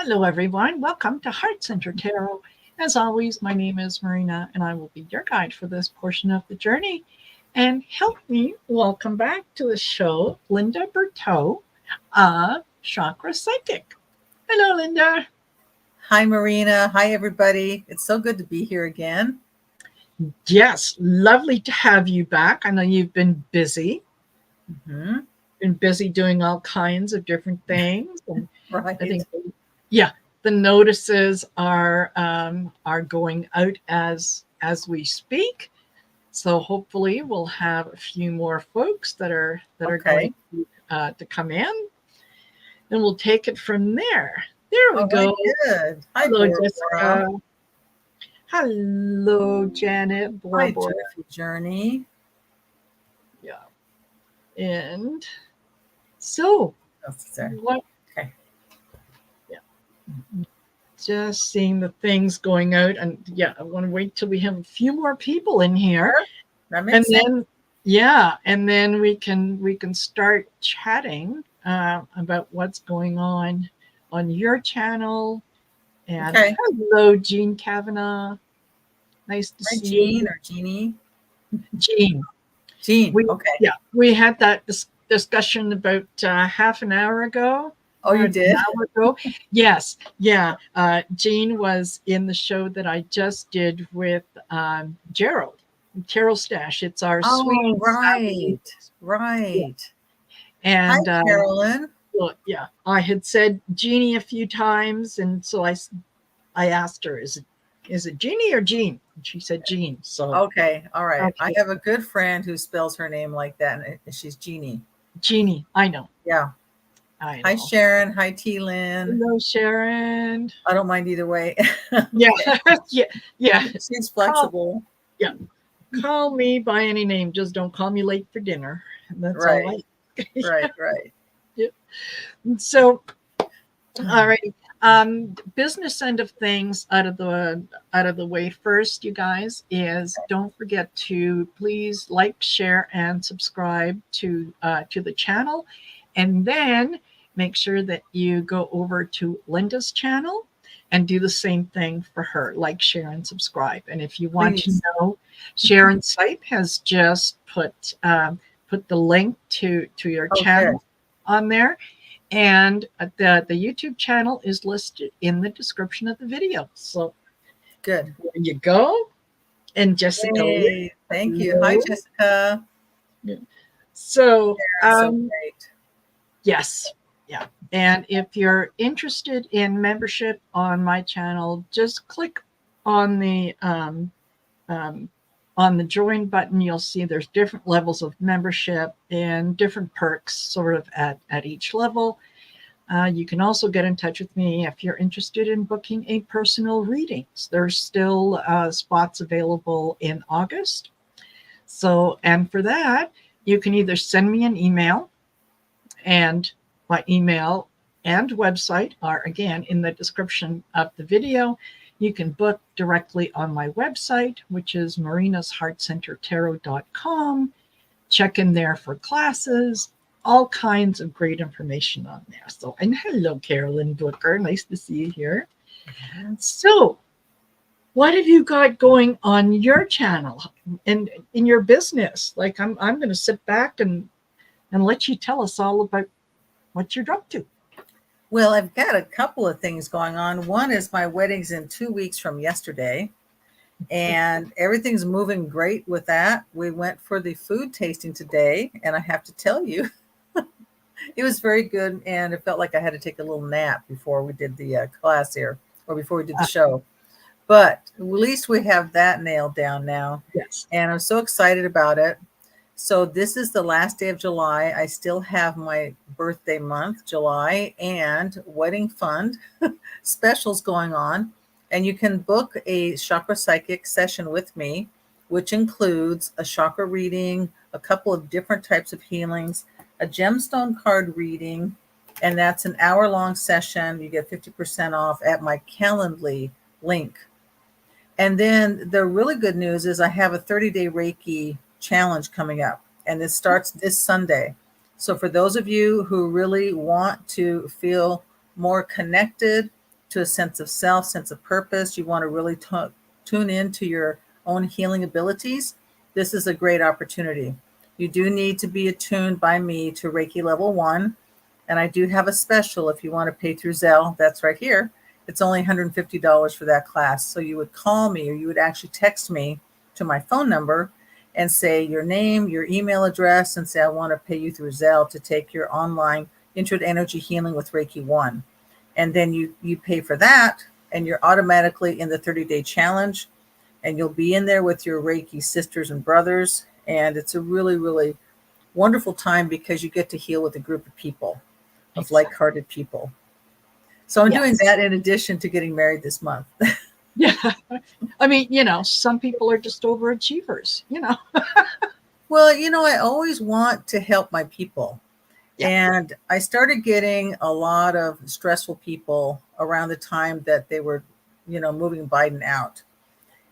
Hello, everyone. Welcome to Heart Center Tarot. As always, my name is Marina, and I will be your guide for this portion of the journey. And help me welcome back to the show, Linda Bertaut of CHAKRA-PSYCHIC. Hello, Linda. Hi, Marina. Hi, everybody. It's so good to be here again. Yes, lovely to have you back. I know you've been busy. Been busy doing all kinds of different things. And right. I think, yeah, the notices are going out as we speak. So hopefully we'll have a few more folks that are going to come in, and we'll take it from there. There we go. Good. Hi, hello, Bora Jessica. Bora. Hello, Janet. Bora, Hi, Bora. Journey. Yeah. And so, what? Okay. Yeah. Just seeing the things going out, and yeah, I want to wait till we have a few more people in here. Sure. That makes sense. Then, yeah, and then we can start chatting about what's going on your channel. And hello, Jean Kavanagh. Nice to see Jean you. Or Jeannie? Jean. Yeah, we had that discussion about half an hour ago. Oh, you did? An hour ago. Yes. Yeah. Jean was in the show that I just did with Gerald. Carol Stash. It's our sweet. Right. Yeah. And hi, Carolyn. Well, yeah, I had said Jeannie a few times, and so I asked her, "Is it Jeannie or Jean?" And she said Jean. So okay, all right. Okay. I have a good friend who spells her name like that, and she's Jeannie. Jeannie, I know. Yeah. Hi, Sharon. Hi, T. Lynn. Hello, Sharon. I don't mind either way. Yeah. Yeah. She's flexible. Yeah. Call me by any name. Just don't call me late for dinner. That's right. all Right. Yeah. So, all right. Business end of things out of the way first, you guys, is don't forget to please like, share, and subscribe to the channel, and then make sure that you go over to Linda's channel and do the same thing for her, like, share, and subscribe. And if you want to know, Sharon Sipe has just put the link to your channel on there. And the YouTube channel is listed in the description of the video. So good. There you go. And Jessica. Hey, thank you. Hi, Jessica. Yeah. So, so great. Yes. Yeah. And if you're interested in membership on my channel, just click on the join button. You'll see there's different levels of membership and different perks sort of at each level. You can also get in touch with me if you're interested in booking a personal readings. There's still spots available in August. So, and for that, you can either send me an email, and my email and website are again in the description of the video. You can book directly on my website, which is marinasheartcentertarot.com. Check in there for classes, all kinds of great information on there. So, and hello, Carolyn Booker. Nice to see you here. So, what have you got going on your channel and in your business? Like, I'm going to sit back and let you tell us all about what you're up to. Well, I've got a couple of things going on. One is my wedding's in 2 weeks from yesterday, and everything's moving great with that. We went for the food tasting today, and I have to tell you, it was very good, and it felt like I had to take a little nap before we did the class here, or before we did the show. But at least we have that nailed down now. Yes. And I'm so excited about it. So this is the last day of July. I still have my birthday month, July, and wedding fund specials going on. And you can book a chakra psychic session with me, which includes a chakra reading, a couple of different types of healings, a gemstone card reading, and that's an hour-long session. You get 50% off at my Calendly link. And then the really good news is I have a 30-day Reiki challenge coming up, and it starts this Sunday. So for those of you who really want to feel more connected to a sense of self, sense of purpose, you want to really tune into your own healing abilities, this is a great opportunity. You do need to be attuned by me to Reiki level 1. And I do have a special if you want to pay through Zelle. That's right here. It's only $150 for that class. So you would call me, or you would actually text me to my phone number and say your name, your email address, and say, I want to pay you through Zelle to take your online Intro to Energy Healing with Reiki 1. And then you pay for that, and you're automatically in the 30-day challenge, and you'll be in there with your Reiki sisters and brothers. And it's a really, really wonderful time because you get to heal with a group of people, of like-hearted people. So I'm doing that in addition to getting married this month. Yeah. I mean, some people are just overachievers, Well, I always want to help my people. Yeah. And I started getting a lot of stressful people around the time that they were, moving Biden out.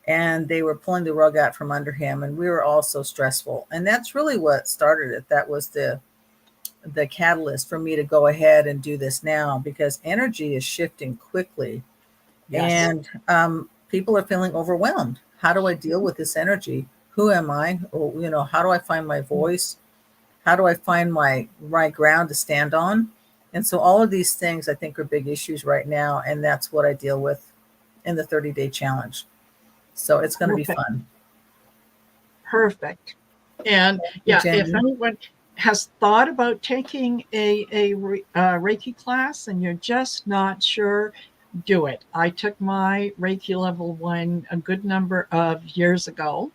And they were pulling the rug out from under him. And we were all so stressful. And that's really what started it. That was the catalyst for me to go ahead and do this now, because energy is shifting quickly. Yes. And people are feeling overwhelmed. How do I deal with this energy? Who am I? Or, how do I find my voice? How do I find my ground to stand on? And so all of these things I think are big issues right now. And that's what I deal with in the 30-day challenge. So it's going to be fun. Perfect. And if anyone has thought about taking a Reiki class and you're just not sure, do it. I took my Reiki level 1 a good number of years ago.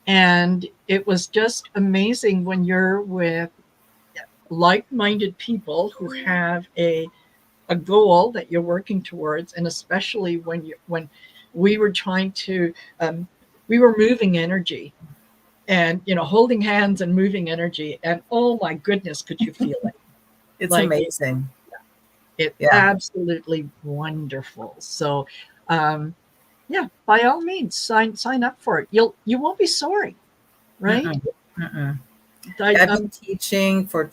And it was just amazing when you're with like-minded people who have a goal that you're working towards. And especially when we were trying to, we were moving energy. And, holding hands and moving energy. And oh my goodness, could you feel it? It's amazing. It's absolutely wonderful. So, by all means, sign up for it. You won't be sorry, right? I've been teaching for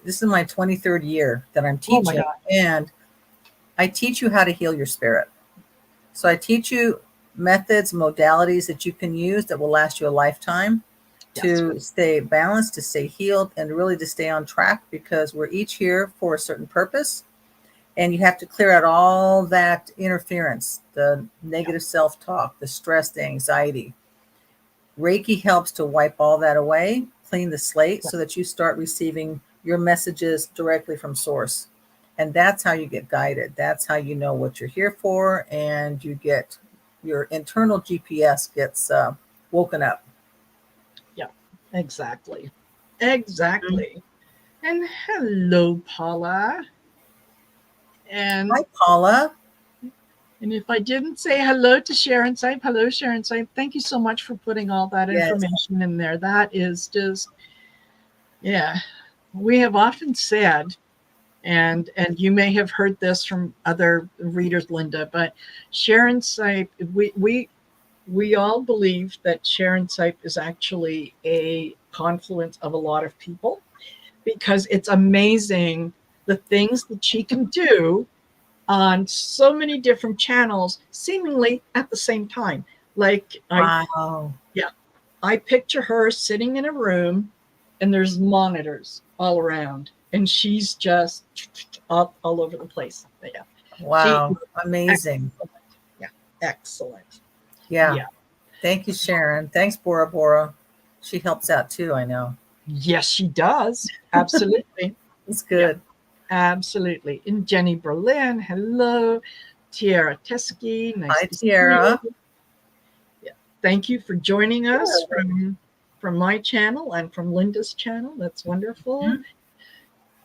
this is my 23rd year that I'm teaching. And I teach you how to heal your spirit. So I teach you methods, modalities that you can use that will last you a lifetime to stay balanced, to stay healed, and really to stay on track, because we're each here for a certain purpose. And you have to clear out all that interference, the negative self-talk, the stress, the anxiety. Reiki helps to wipe all that away, clean the slate, so that you start receiving your messages directly from source. And that's how you get guided. That's how you know what you're here for, and you get your internal GPS gets woken up. Yeah, exactly. And hello, Paula. And hi, Paula. And if I didn't say hello to Sharon Sipe, hello, Sharon Sipe. Thank you so much for putting all that information in there. That is just, we have often said, and you may have heard this from other readers, Linda, but Sharon Sipe, we all believe that Sharon Sipe is actually a confluence of a lot of people, because it's amazing the things that she can do on so many different channels, seemingly at the same time. I picture her sitting in a room and there's monitors all around, and she's just up all over the place. Yeah. Wow. Amazing. Excellent. Yeah. Thank you, Sharon. Thanks, Bora Bora. She helps out too, I know. Yes, she does. Absolutely. It's good. Absolutely. And Jenny Berlin, hello. Tiara Teskey, nice hi, Tiara. Thank you for joining us from my channel and from Linda's channel. That's wonderful. Mm-hmm.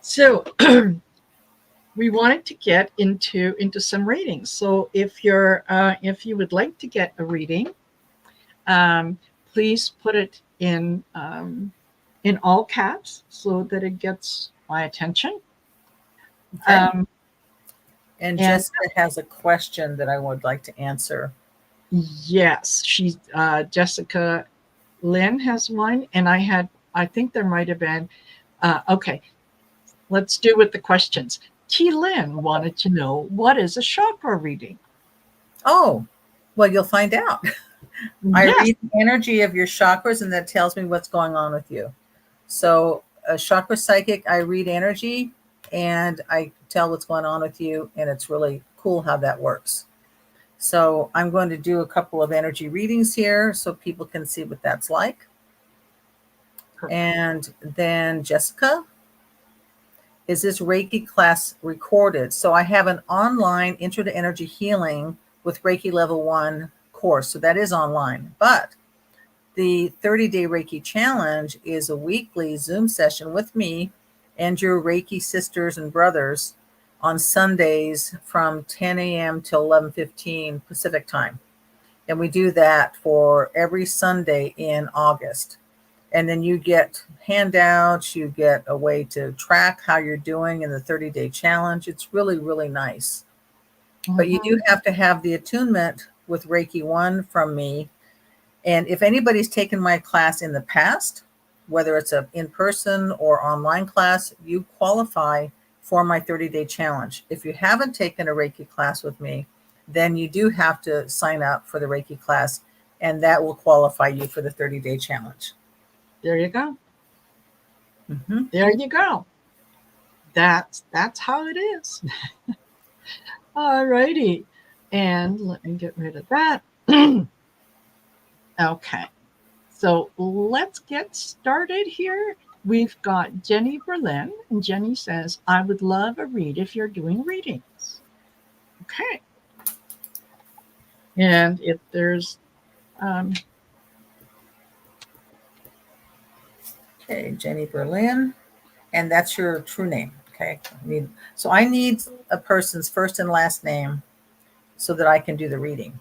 So we wanted to get into some readings. So if you would like to get a reading, please put it in all caps so that it gets my attention. Okay. And Jessica has a question that I would like to answer. Yes, she's Jessica Lynn has one, and I think there might have been. Okay, let's do with the questions. T. Lynn wanted to know, what is a chakra reading? Oh, well, you'll find out. I Yes. read the energy of your chakras, and that tells me what's going on with you. So a chakra psychic, I read energy and I tell what's going on with you. And it's really cool how that works. So I'm going to do a couple of energy readings here so people can see what that's like. Perfect. And then Jessica, is this Reiki class recorded? So I have an online intro to energy healing with Reiki level 1 course. So that is online, but the 30-day Reiki challenge is a weekly Zoom session with me and your Reiki sisters and brothers on Sundays from 10 a.m. till 11:15 Pacific time. And we do that for every Sunday in August. And then you get handouts, you get a way to track how you're doing in the 30-day challenge. It's really, really nice. But you do have to have the attunement with Reiki 1 from me. And if anybody's taken my class in the past, whether it's a in-person or online class, you qualify for my 30-day challenge. If you haven't taken a Reiki class with me, then you do have to sign up for the Reiki class, and that will qualify you for the 30-day challenge. There you go. Mm-hmm. There you go. That's how it is. All righty. And let me get rid of that. Okay. So let's get started here. We've got Jenny Berlin, and Jenny says, I would love a read if you're doing readings. Okay. And if there's Okay, Jenny Berlin, and that's your true name. Okay. I need a person's first and last name so that I can do the reading.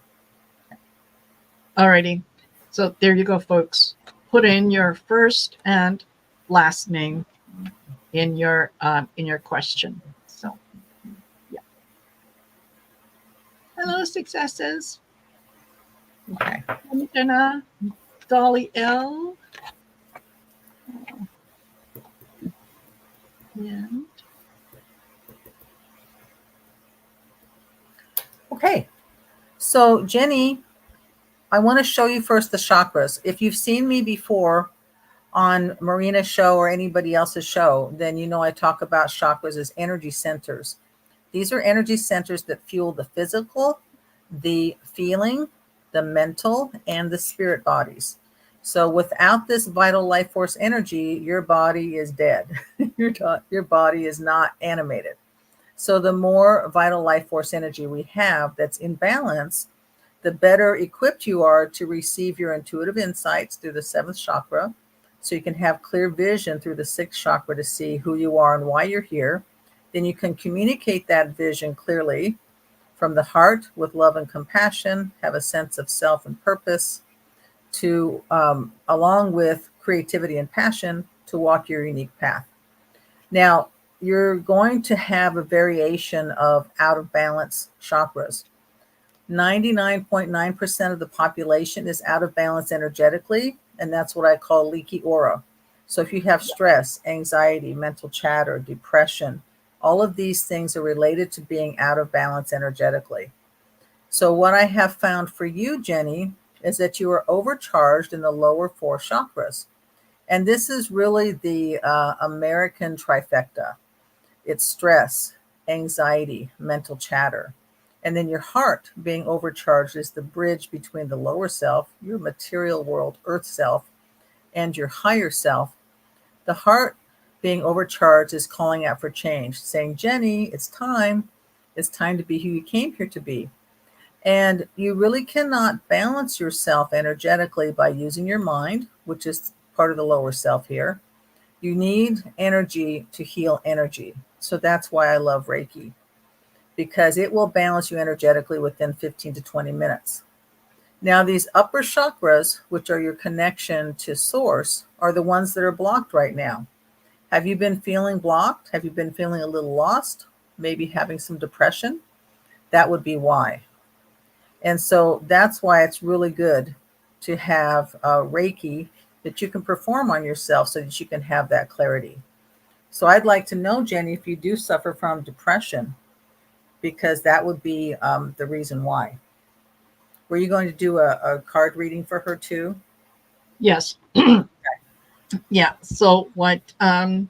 Alrighty. So there you go, folks. Put in your first and last name in your question. So yeah. Hello, successes. Okay. Jenna, Dolly L. And Okay. So Jenny, I want to show you first the chakras. If you've seen me before on Marina's show or anybody else's show, then you know I talk about chakras as energy centers. These are energy centers that fuel the physical, the feeling, the mental, and the spirit bodies. So without this vital life force energy, your body is dead. Your body is not animated. So the more vital life force energy we have that's in balance, the better equipped you are to receive your intuitive insights through the 7th chakra. So you can have clear vision through the 6th chakra to see who you are and why you're here. Then you can communicate that vision clearly from the heart with love and compassion, have a sense of self and purpose, to along with creativity and passion, to walk your unique path. Now, you're going to have a variation of out of balance chakras. 99.9% of the population is out of balance energetically, and that's what I call leaky aura. So if you have stress, anxiety, mental chatter, depression, all of these things are related to being out of balance energetically. So what I have found for you, Jenny, is that you are overcharged in the lower 4 chakras. And this is really the American trifecta. It's stress, anxiety, mental chatter. And then your heart being overcharged is the bridge between the lower self, your material world, earth self, and your higher self. The heart being overcharged is calling out for change, saying, Jenny, it's time. It's time to be who you came here to be. And you really cannot balance yourself energetically by using your mind, which is part of the lower self here. You need energy to heal energy. So that's why I love Reiki, because it will balance you energetically within 15 to 20 minutes. Now, these upper chakras, which are your connection to source, are the ones that are blocked right now. Have you been feeling blocked? Have you been feeling a little lost? Maybe having some depression? That would be why. And so that's why it's really good to have Reiki that you can perform on yourself so that you can have that clarity. So I'd like to know, Jenny, if you do suffer from depression, because that would be the reason why. Were you going to do a card reading for her too? Yes. Yeah. So what I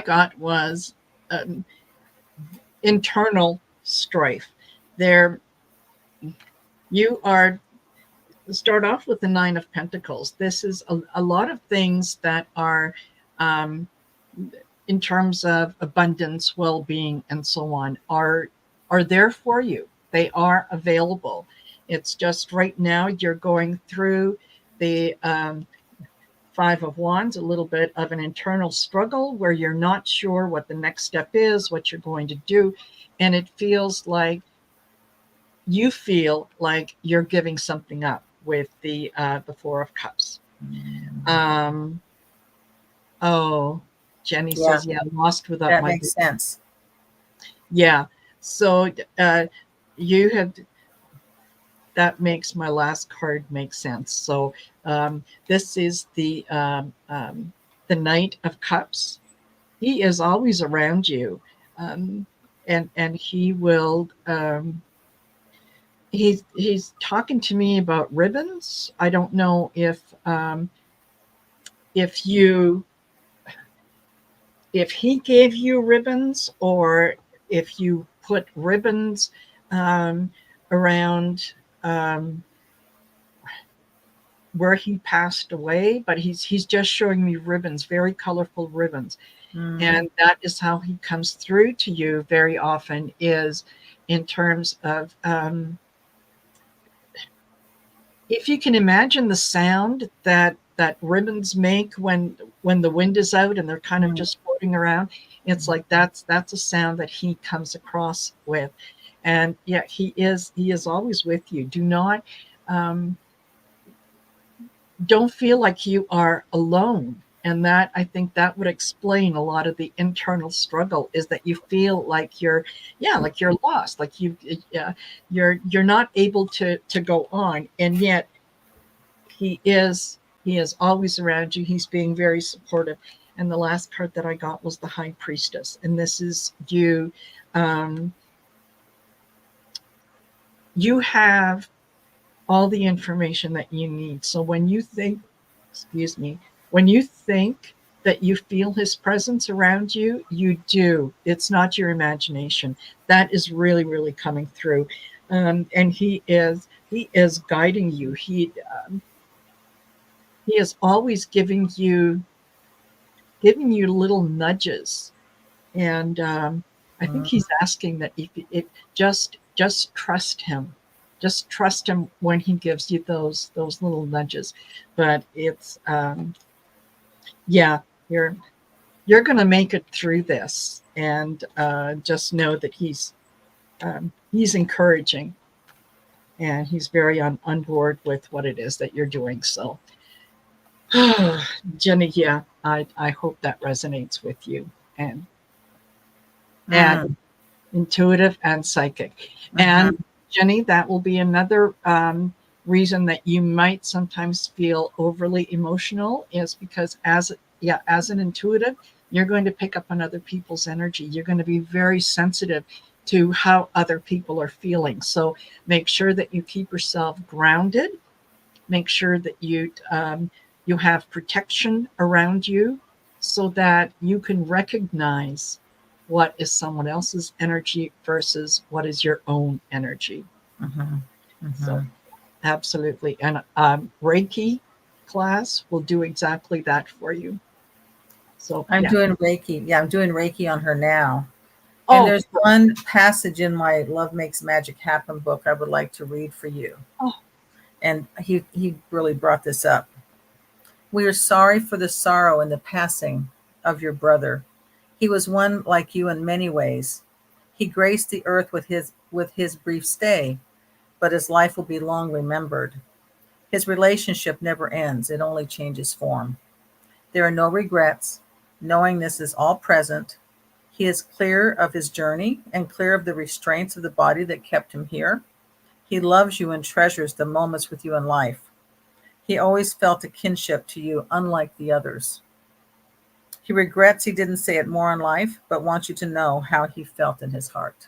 got was um, internal strife. There, you are start off with the Nine of Pentacles. This is a lot of things that are um, in terms of abundance, well-being, and so on, are there for you. They are available. It's just right now you're going through the Five of Wands, a little bit of an internal struggle where you're not sure what the next step is, what you're going to do, and it feels like you feel like you're giving something up with the Four of Cups. Um, oh, Jenny Yeah, says, yeah, lost without that my, makes sense. yeah. So you have, that makes my last card make sense. So this is the Knight of Cups. He is always around you, and he will. He's talking to me about ribbons. I don't know if you if he gave you ribbons or if you put ribbons um, around where he passed away, but he's just showing me ribbons, very colorful ribbons. And that is how he comes through to you very often, is in terms of if you can imagine the sound that ribbons make when the wind is out and they're kind of just floating around, it's like that's a sound that he comes across with. And yeah, he is always with you. Do not don't feel like you are alone. And that, I think that would explain a lot of the internal struggle, is that you feel like you're lost, like you're not able to go on. And yet he is always around you. He's being very supportive. And the last card that I got was the High Priestess. And this is you. You have all the information that you need. So when you think, when you think that you feel his presence around you, you do. It's not your imagination. That is really, really coming through. And he is guiding you. He is always giving you little nudges. And I think he's asking that if it just trust him. Just trust him when he gives you those little nudges. But it's yeah, you're going to make it through this, and just know that he's encouraging, and he's very on board with what it is that you're doing. So, Jenny, yeah, I hope that resonates with you, and intuitive and psychic. And Jenny, that will be another reason that you might sometimes feel overly emotional, is because as an intuitive, you're going to pick up on other people's energy. You're going to be very sensitive to how other people are feeling. So make sure that you keep yourself grounded. Make sure that you have protection around you, so that you can recognize what is someone else's energy versus what is your own energy. So absolutely. And Reiki class will do exactly that for you. So I'm doing Reiki. Yeah, I'm doing Reiki on her now. Oh, and there's one passage in my Love Makes Magic Happen book I would like to read for you. Oh. And he really brought this up. We are sorry for the sorrow and the passing of your brother. He was one like you in many ways. He graced the earth with his brief stay, but his life will be long remembered. His relationship never ends. It only changes form. There are no regrets. Knowing this is all present, he is clear of his journey and clear of the restraints of the body that kept him here. He loves you and treasures the moments with you in life. He always felt a kinship to you, unlike the others. He regrets he didn't say it more in life, but wants you to know how he felt in his heart.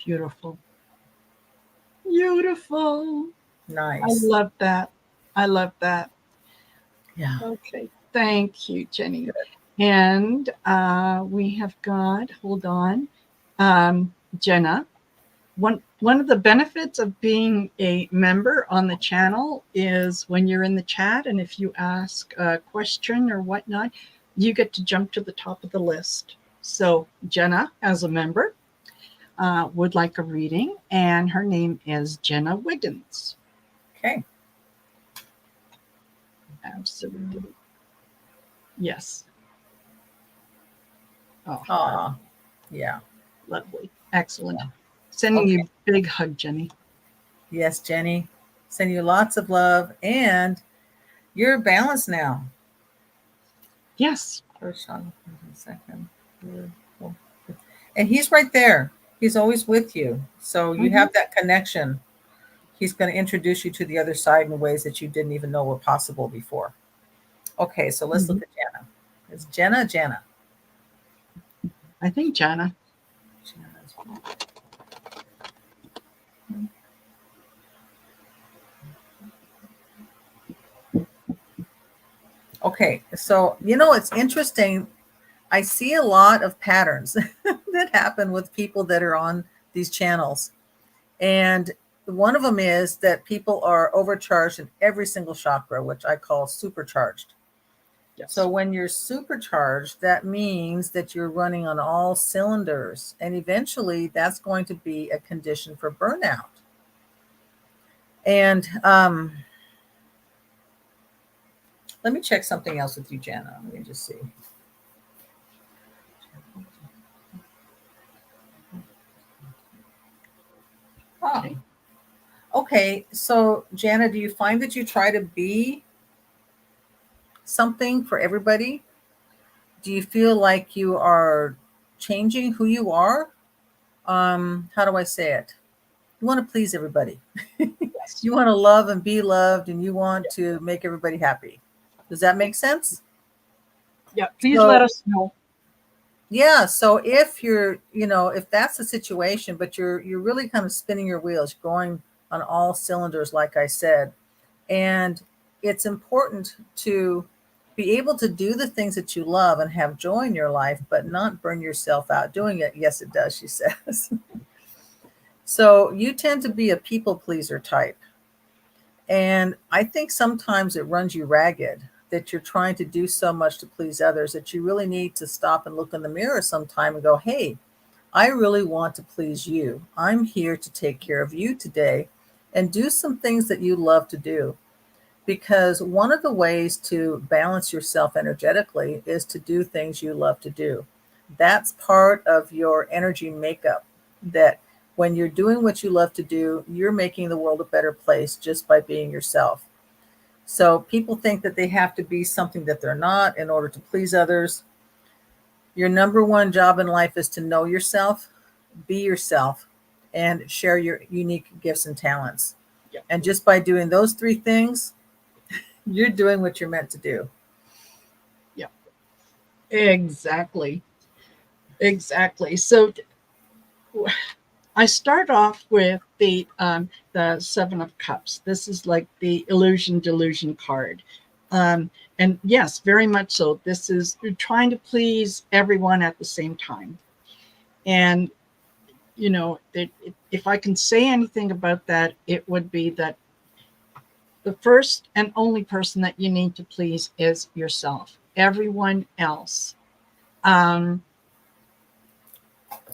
Beautiful. Beautiful. Nice. I love that. I love that. Yeah. Okay. Thank you, Jenny. Good. And we have got, hold on, Jenna. One of the benefits of being a member on the channel is when you're in the chat, and if you ask a question or whatnot, you get to jump to the top of the list. So Jenna, as a member, would like a reading, and her name is Jenna Wiggins. Okay. Absolutely. Yes. Oh, yeah. Lovely. Excellent. Sending you a big hug, Jenny. Yes, Jenny. Send you lots of love, and you're balanced now. Yes. First on second. And he's right there. He's always with you. So you have that connection. He's going to introduce you to the other side in ways that you didn't even know were possible before. Okay, so let's look at Jenna. It's Jenna. I think Jenna. Okay, so it's interesting. I see a lot of patterns that happen with people that are on these channels. And one of them is that people are overcharged in every single chakra, which I call supercharged. Yes. So when you're supercharged, that means that you're running on all cylinders. And eventually that's going to be a condition for burnout. And let me check something else with you, Jenna. Let me just see. Oh. Okay, so Jana, do you find that you try to be something for everybody? Do you feel like you are changing who you are? How do I say it? You want to please everybody. Yes. You want to love and be loved, and you want to make everybody happy. Does that make sense? Yeah, please let us know. Yeah, so if you're, if that's the situation, but you're really kind of spinning your wheels, going on all cylinders, like I said, and it's important to be able to do the things that you love and have joy in your life, but not burn yourself out doing it. Yes, it does, she says. So you tend to be a people pleaser type. And I think sometimes it runs you ragged, that you're trying to do so much to please others that you really need to stop and look in the mirror sometime and go, hey, I really want to please you. I'm here to take care of you today and do some things that you love to do. Because one of the ways to balance yourself energetically is to do things you love to do. That's part of your energy makeup, that when you're doing what you love to do, you're making the world a better place just by being yourself. So people think that they have to be something that they're not in order to please others. Your number one job in life is to know yourself, be yourself, and share your unique gifts and talents. Yeah. And just by doing those three things, you're doing what you're meant to do. Yeah, exactly. So I start off with the 7 of Cups. This is like the illusion delusion card. And yes, very much so. This is trying to please everyone at the same time. And, if I can say anything about that, it would be that the first and only person that you need to please is yourself. Everyone else. Hold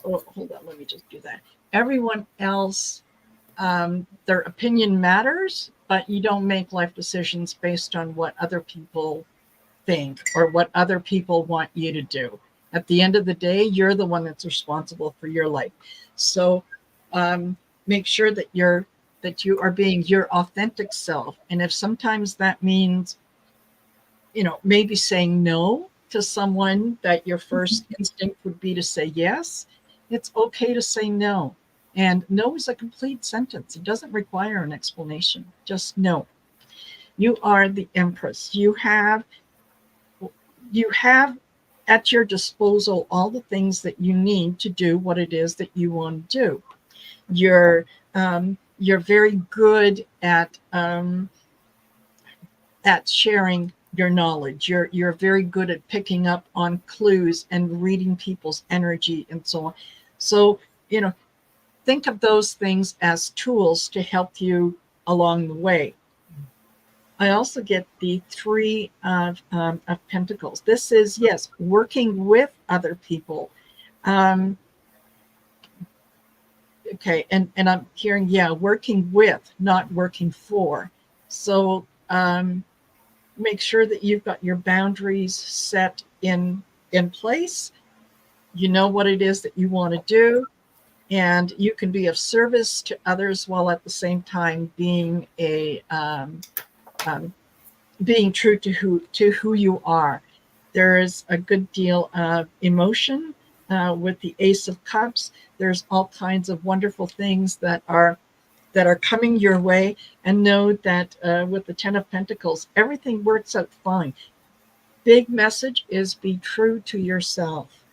on, let me just do that. Everyone else, their opinion matters, but you don't make life decisions based on what other people think or what other people want you to do. At the end of the day, you're the one that's responsible for your life. So make sure that you are being your authentic self. And if sometimes that means, maybe saying no to someone that your first instinct would be to say yes, it's okay to say no. And no is a complete sentence. It doesn't require an explanation. Just no. You are the Empress. You have you have at your disposal all the things that you need to do what it is that you want to do. You're very good at sharing your knowledge. You're very good at picking up on clues and reading people's energy and so on. So, think of those things as tools to help you along the way. I also get the Three of Pentacles. This is, yes, working with other people. Okay, and I'm hearing, yeah, working with, not working for. So make sure that you've got your boundaries set in place. You know what it is that you want to do, and you can be of service to others while at the same time being being true to who you are. There's a good deal of emotion with the Ace of Cups. There's all kinds of wonderful things that are coming your way, and know that with the Ten of Pentacles, everything works out fine. Big message is be true to yourself.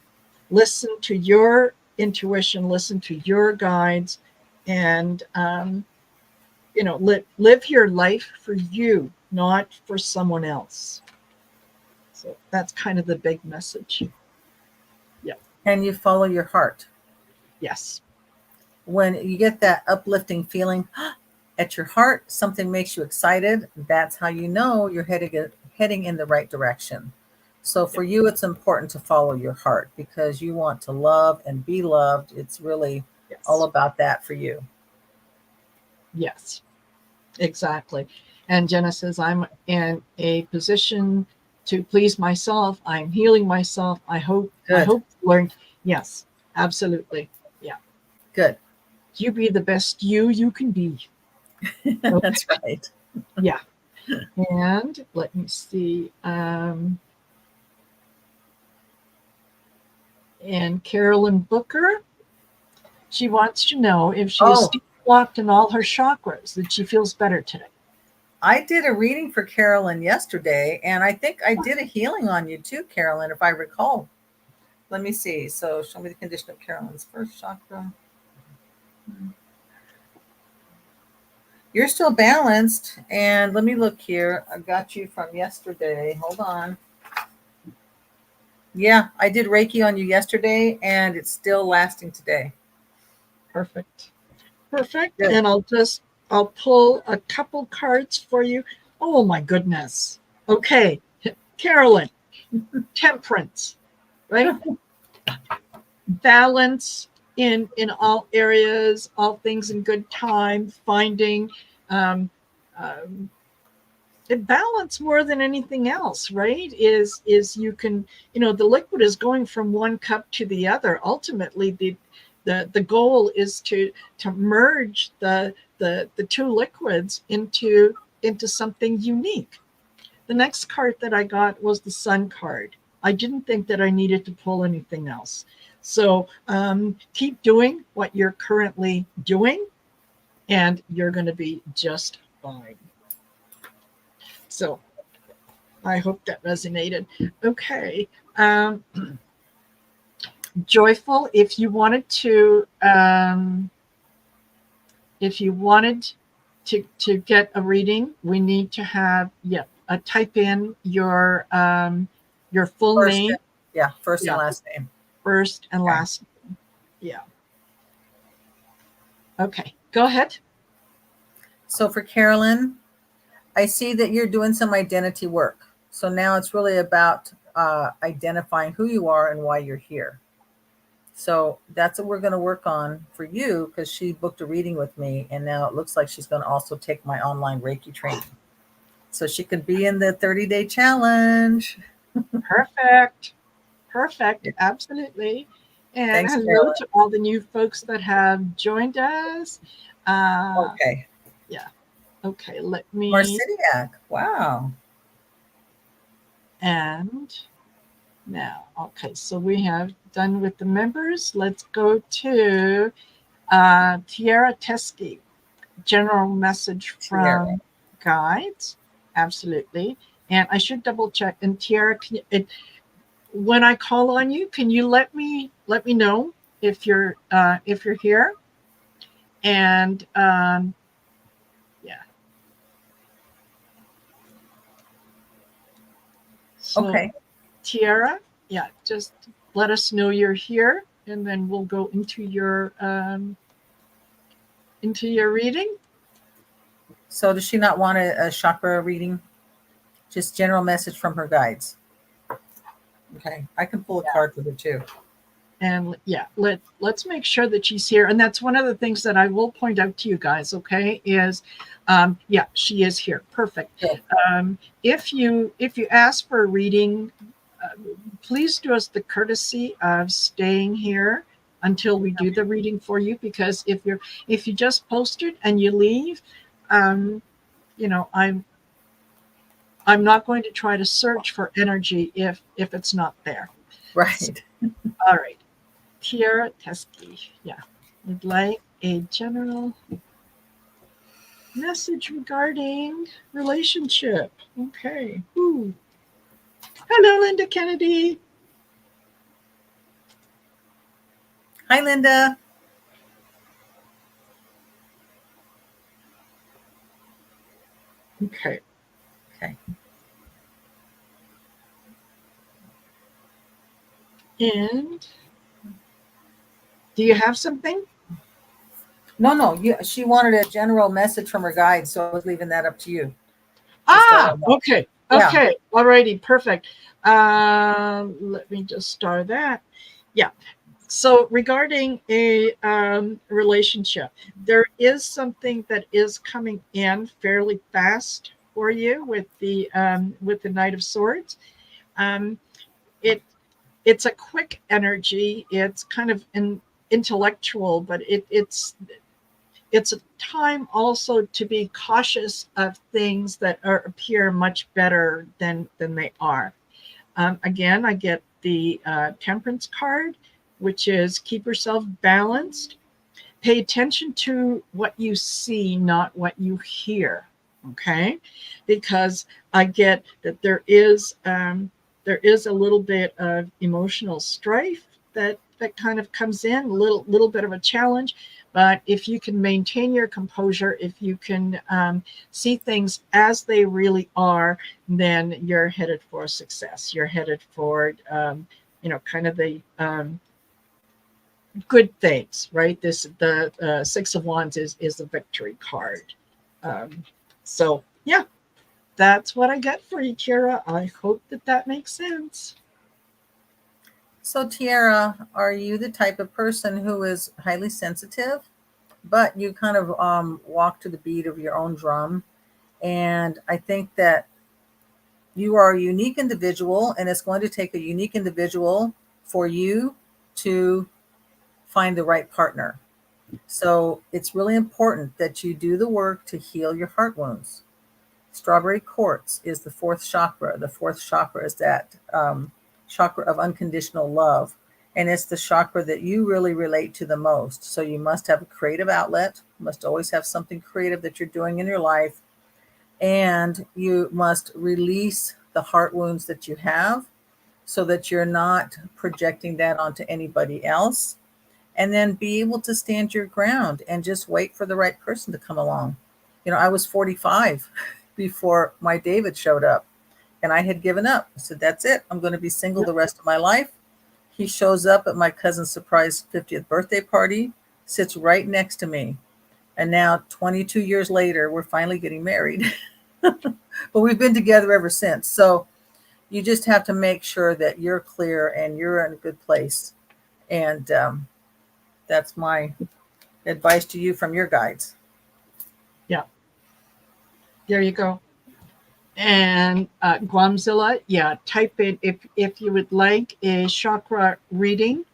Listen to your intuition, listen to your guides, and live your life for you, not for someone else. So that's kind of the big message. Yeah. And you follow your heart. Yes. When you get that uplifting feeling at your heart, something makes you excited. That's how you know you're heading in the right direction. So for you, it's important to follow your heart because you want to love and be loved. It's really all about that for you. Yes, exactly. And Jenna says, I'm in a position to please myself. I'm healing myself. I hope to learn. Yes, absolutely. Yeah. Good. You be the best you can be. Okay. That's right. Yeah. And let me see. And Carolyn Booker, she wants to know if she is still blocked in all her chakras, that she feels better today. I did a reading for Carolyn yesterday, and I think I did a healing on you too, Carolyn, if I recall. Let me see. So show me the condition of Carolyn's first chakra. You're still balanced. And let me look here. I got you from yesterday. Hold on. Yeah, I did Reiki on you yesterday, and it's still lasting today. Perfect. Good. And I'll pull a couple cards for you. Oh my goodness. Okay. Carolyn, temperance, right? Balance in all areas, all things in good time, finding balance more than anything else, right? Is you can, the liquid is going from one cup to the other. Ultimately, the goal is to merge the two liquids into something unique. The next card that I got was the Sun card. I didn't think that I needed to pull anything else. So keep doing what you're currently doing, and you're going to be just fine. So I hope that resonated. Okay. Joyful, if you wanted to get a reading, we need to have type in your full name. First and last name. First and last name. Yeah. Okay, go ahead. So for Carolyn, I see that you're doing some identity work. So now it's really about identifying who you are and why you're here. So that's what we're going to work on for you, because she booked a reading with me, and now it looks like she's going to also take my online Reiki training. So she could be in the 30-day challenge. Perfect. Absolutely. And thanks, hello Carolyn. to all the new folks that have joined us. Okay. Yeah. Okay, let me. Marcidiak. Wow. And now, okay, so we have done with the members. Let's go to Tiara Teskey. General message from guides. Absolutely. And I should double check. And Tiara, when I call on you, can you let me know if you're here? And yeah. So, Okay. Tiara, yeah, just let us know you're here, and then we'll go into your reading. So does she not want a chakra reading? Just general message from her guides. Okay. I can pull a card for her too. And yeah, let's make sure that she's here. And that's one of the things that I will point out to you guys, okay, is yeah, she is here. Perfect. Yeah. If you ask for a reading, please do us the courtesy of staying here until we do the reading for you, because if you just posted and you leave, you know, I'm not going to try to search for energy if it's not there. Right. So, all right. Tiara Teskey, yeah, would like a general message regarding relationship. Okay. Ooh. Hello, Linda Kennedy. Hi, Linda. Okay. Okay. And do you have something? No. She wanted a general message from her guide, so I was leaving that up to you. Okay. Yeah. Okay. Alrighty. Perfect. Let me just start that. Yeah. So regarding a relationship, there is something that is coming in fairly fast for you with the Knight of Swords. It's a quick energy. It's kind of intellectual, but it's a time also to be cautious of things that appear much better than they are. Again, I get the Temperance card, which is keep yourself balanced. Pay attention to what you see, not what you hear. Okay, because I get that there is a little bit of emotional strife that kind of comes in, a little bit of a challenge. But if you can maintain your composure, if you can see things as they really are, then you're headed for success. You're headed for kind of the good things, right? The Six of Wands is the victory card. So yeah, that's what I get for you, Kira. I hope that makes sense. So Tiara, are you the type of person who is highly sensitive, but you kind of walk to the beat of your own drum? And I think that you are a unique individual, and it's going to take a unique individual for you to find the right partner. So it's really important that you do the work to heal your heart wounds. Strawberry quartz is the fourth chakra. The fourth chakra is that chakra of unconditional love. And it's the chakra that you really relate to the most. So you must have a creative outlet. You must always have something creative that you're doing in your life. And you must release the heart wounds that you have so that you're not projecting that onto anybody else. And then be able to stand your ground and just wait for the right person to come along. You know, I was 45 before my David showed up, and I had given up. I said, that's it. I'm going to be single the rest of my life. He shows up at my cousin's surprise 50th birthday party, sits right next to me. And now 22 years later, we're finally getting married. But we've been together ever since. So you just have to make sure that you're clear and you're in a good place. And that's my advice to you from your guides. Yeah. There you go. And Guamzilla, yeah, type in, if you would like a chakra reading,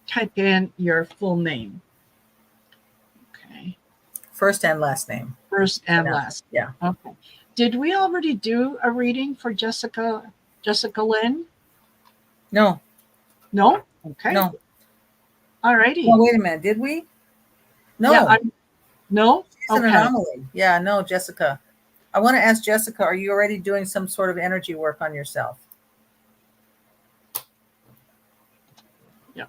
type in your full name. Okay. First and last name. First and last. Yeah. Okay. Did we already do a reading for Jessica Lynn? No. No? Okay. No. All righty. No, wait a minute. Did we? No. Yeah, no? She's an anomaly. Yeah, no, Jessica. I want to ask Jessica, are you already doing some sort of energy work on yourself? Yeah.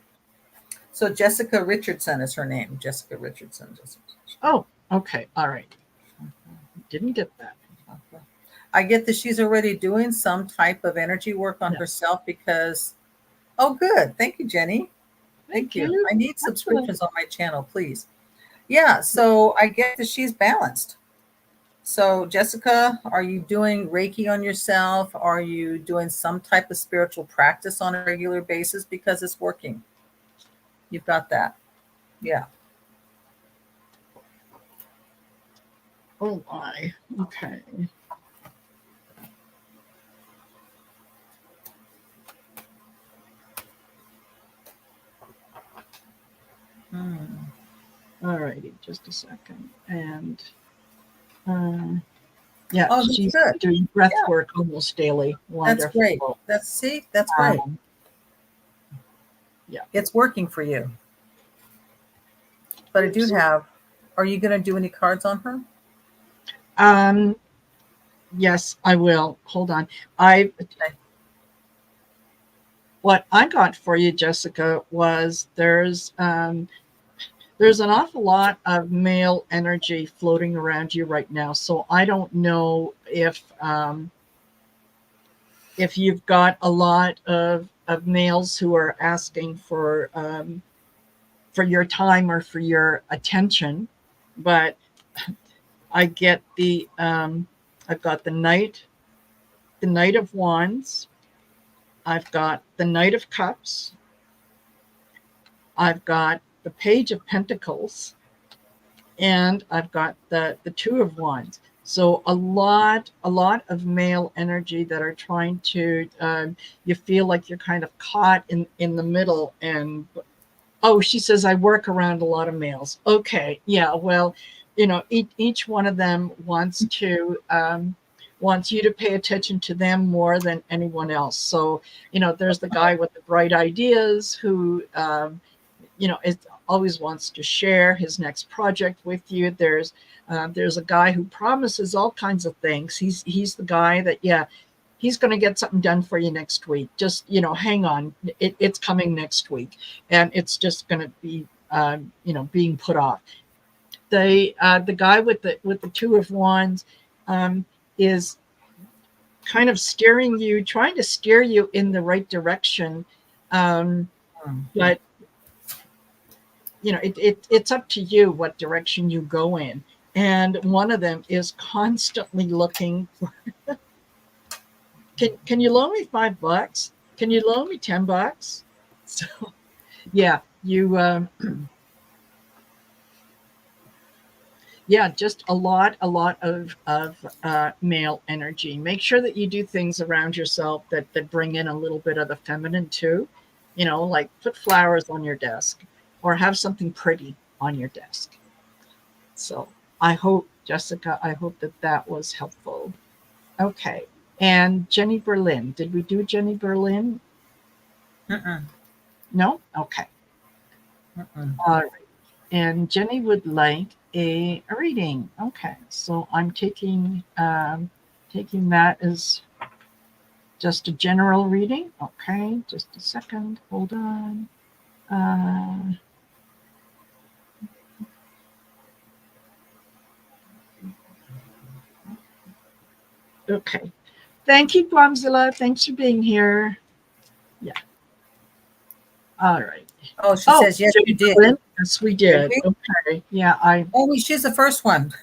So Jessica Richardson is her name. Jessica Richardson. Oh, okay. All right. Didn't get that. I get that she's already doing some type of energy work on herself because, oh, good. Thank you, Jenny. Thank you. I need subscriptions on my channel, please. Yeah, so I get that she's balanced. So Jessica, are you doing Reiki on yourself? Are you doing some type of spiritual practice on a regular basis because it's working? You've got that. Yeah. Oh my. Okay. All righty, just a second. And yeah, Oh, she's good. doing breath work almost daily. Wonderful. That's great. That's great. Yeah. It's working for you. But I do have, are you going to do any cards on her? Yes, I will. Hold on. What I got for you, Jessica, was there's an awful lot of male energy floating around you right now. So I don't know if you've got a lot of males who are asking for your time or for your attention, but I get I've got the Knight of Wands. I've got the Knight of Cups. I've got the Page of Pentacles, and I've got the Two of Wands. So a lot of male energy that are trying to, you feel like you're kind of caught in the middle. And oh, she says, I work around a lot of males. Okay, yeah, well, each one of them wants you to pay attention to them more than anyone else. So, there's the guy with the bright ideas who, always wants to share his next project with you. There's a guy who promises all kinds of things. He's the guy that, he's going to get something done for you next week. Just, hang on. It's coming next week. And it's just going to be, being put off. The guy with the Two of Wands is kind of trying to steer you in the right direction. But it's up to you what direction you go in. And one of them is constantly looking for, can you loan me $5? Can you loan me $10? So yeah, you just a lot of male energy. Make sure that you do things around yourself that bring in a little bit of the feminine too. Like put flowers on your desk or have something pretty on your desk. So I hope, Jessica, that was helpful. Okay. And Jenny Berlin. Did we do Jenny Berlin? No? Okay. All right. And Jenny would like a reading. Okay. So I'm taking that as just a general reading. Okay. Just a second. Hold on. Okay. Thank you, Guamzilla. Thanks for being here. Yeah. All right. Oh, she says, yes, you did. Yes, we did. Okay. Yeah, she's the first one.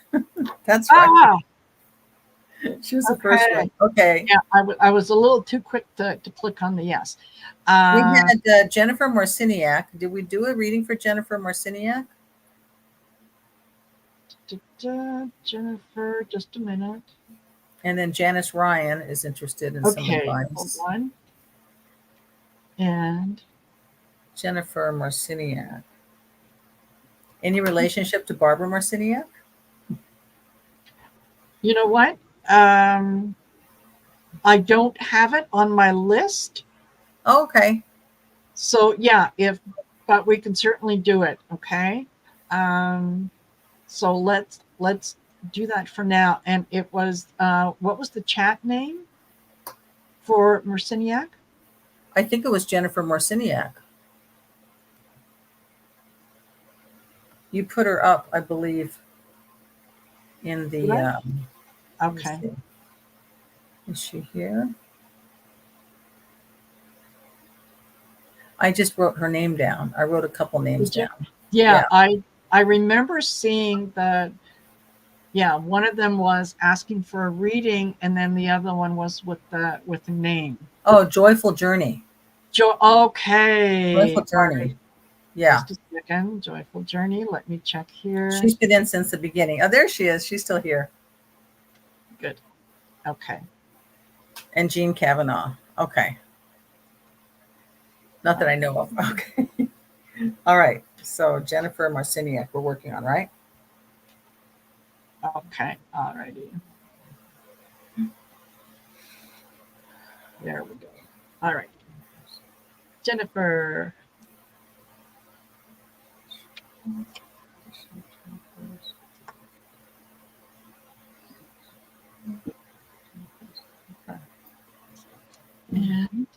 That's right. She was the first one. Okay. Yeah, I was a little too quick to click on the yes. We had Jennifer Marciniak. Did we do a reading for Jennifer Marciniak? Jennifer, just a minute. And then Janice Ryan is interested in some advice. Hold on. And Jennifer Marciniak. Any relationship to Barbara Marciniak? You know what? I don't have it on my list. Oh, okay. So yeah, but we can certainly do it. Okay. So let's do that for now. And it was, what was the chat name for Marciniak? I think it was Jennifer Marciniak. You put her up, I believe, in the. Okay. Is she here? I just wrote her name down. I wrote a couple names down. Yeah, I remember seeing that. Yeah, one of them was asking for a reading, and then the other one was with the name. Oh, Joyful Journey. Okay. Joyful Journey. Right. Yeah. Just a second. Joyful Journey. Let me check here. She's been in since the beginning. Oh, there she is. She's still here. Good. Okay. And Jean Kavanaugh. Okay. Not that I know of. Okay. All right. So Jennifer Marciniak, we're working on, right? Okay. All righty. There we go. All right. Jennifer. And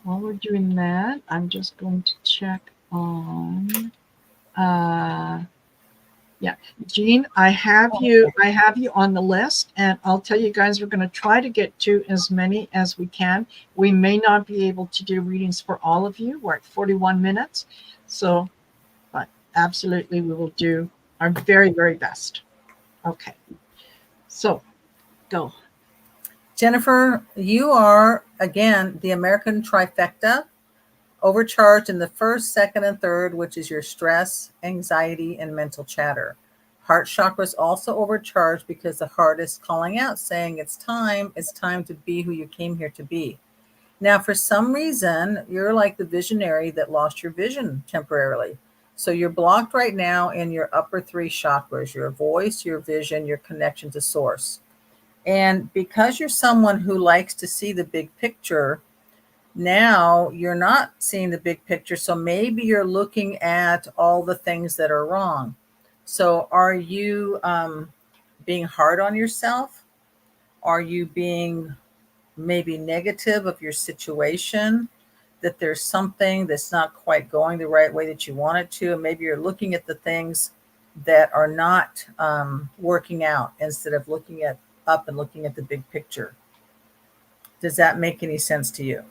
while we're doing that, I'm just going to check on, yeah, Jean, I have you on the list, and I'll tell you guys, we're going to try to get to as many as we can. We may not be able to do readings for all of you. We're at 41 minutes. So, but absolutely, we will do our very, very best. Okay. So, go. Jennifer, you are, again, the American trifecta, overcharged in the first, second, and third, which is your stress, anxiety, and mental chatter. Heart chakra is also overcharged because the heart is calling out, saying it's time to be who you came here to be. Now, for some reason, you're like the visionary that lost your vision temporarily. So you're blocked right now in your upper three chakras, your voice, your vision, your connection to source. And because you're someone who likes to see the big picture, now you're not seeing the big picture. So maybe you're looking at all the things that are wrong. So are you being hard on yourself? Are you being maybe negative of your situation? That there's something that's not quite going the right way that you want it to? And maybe you're looking at the things that are not working out instead of looking at up and looking at the big picture. Does that make any sense to you?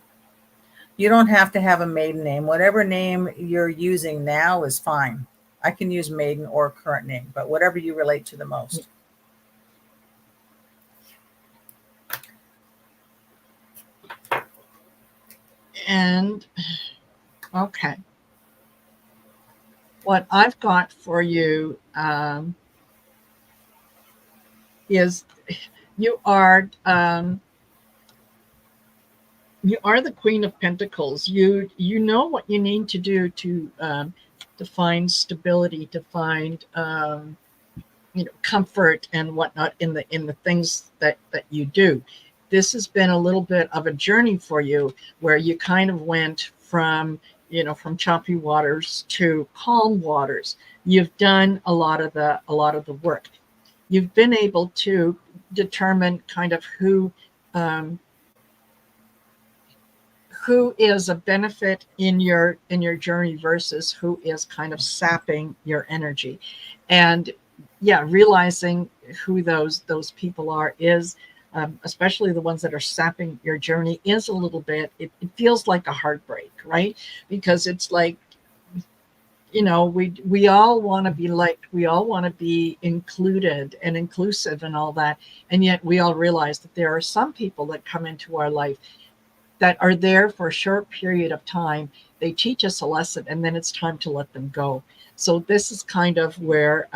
You don't have to have a maiden name. Whatever name you're using now is fine. I can use maiden or current name, but whatever you relate to the most. And okay. What I've got for you is you are the Queen of Pentacles. You know what you need to do to find stability, to find comfort and whatnot in the things that you do. This has been a little bit of a journey for you, where you kind of went from choppy waters to calm waters. You've done a lot of the work. You've been able to determine kind of who is a benefit in your journey versus who is kind of sapping your energy. And yeah, realizing who those people are is especially the ones that are sapping your journey is a little bit, it feels like a heartbreak, right? Because it's like, we all want to be liked, we all want to be included and inclusive and all that, and yet we all realize that there are some people that come into our life that are there for a short period of time. They teach us a lesson, and then it's time to let them go. So this is kind of where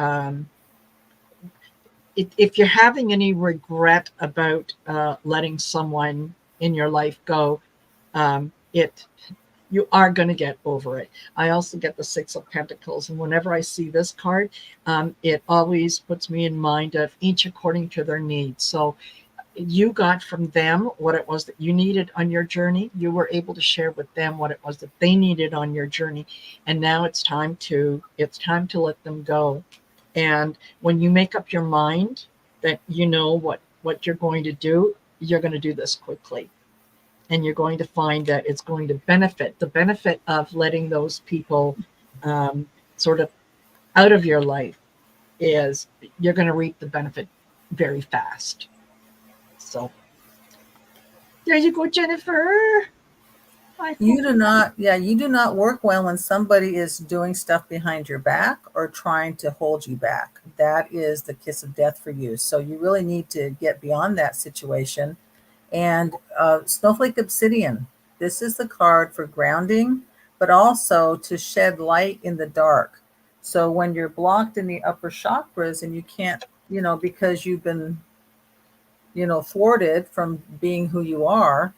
if you're having any regret about letting someone in your life go, you are going to get over it. I also get the Six of Pentacles, and whenever I see this card, it always puts me in mind of each according to their needs. So you got from them what it was that you needed on your journey. You were able to share with them what it was that they needed on your journey, and now it's time to let them go. And when you make up your mind that you know what you're going to do, you're going to do this quickly. And you're going to find that it's going to benefit. The benefit of letting those people sort of out of your life is you're going to reap the benefit very fast. So there you go, Jennifer. You do not work well when somebody is doing stuff behind your back or trying to hold you back. That is the kiss of death for you. So you really need to get beyond that situation. And Snowflake Obsidian, this is the card for grounding, but also to shed light in the dark. So when you're blocked in the upper chakras and you can't, because you've been, thwarted from being who you are,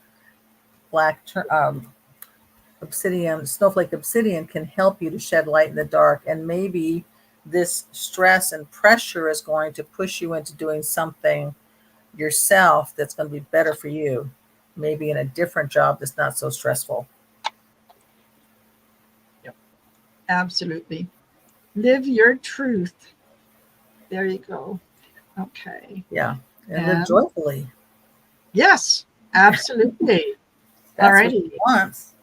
Snowflake Obsidian can help you to shed light in the dark. And maybe this stress and pressure is going to push you into doing something yourself that's going to be better for you, maybe in a different job that's not so stressful. Yep, absolutely. Live your truth. There you go. Okay. Yeah, and live joyfully. Yes, absolutely. That's all right. What she wants.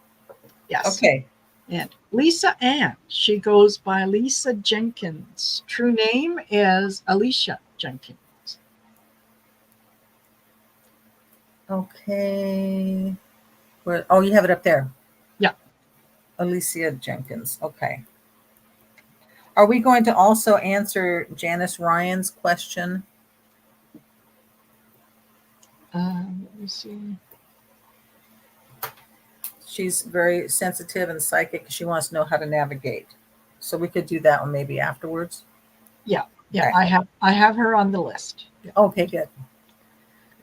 Yes. Okay. And Lisa Ann, she goes by Lisa Jenkins. True name is Alicia Jenkins. Okay. Oh, you have it up there. Yeah. Alicia Jenkins. Okay. Are we going to also answer Janice Ryan's question? Let me see. She's very sensitive and psychic. She wants to know how to navigate. So we could do that one maybe afterwards. Yeah. Yeah. Okay. I have her on the list. Yeah. Okay, good.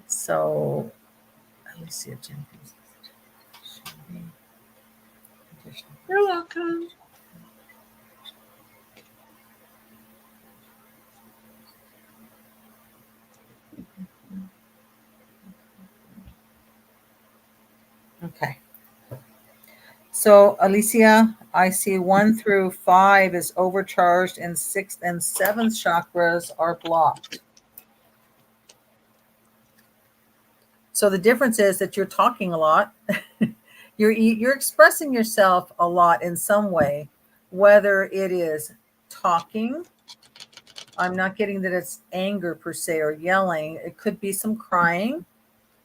So Alicia Jenkins. You're welcome. Okay. So Alicia, I see 1 through 5 is overcharged and 6th and 7th chakras are blocked. So the difference is that you're talking a lot. You're expressing yourself a lot in some way, whether it is talking. I'm not getting that it's anger per se or yelling. It could be some crying,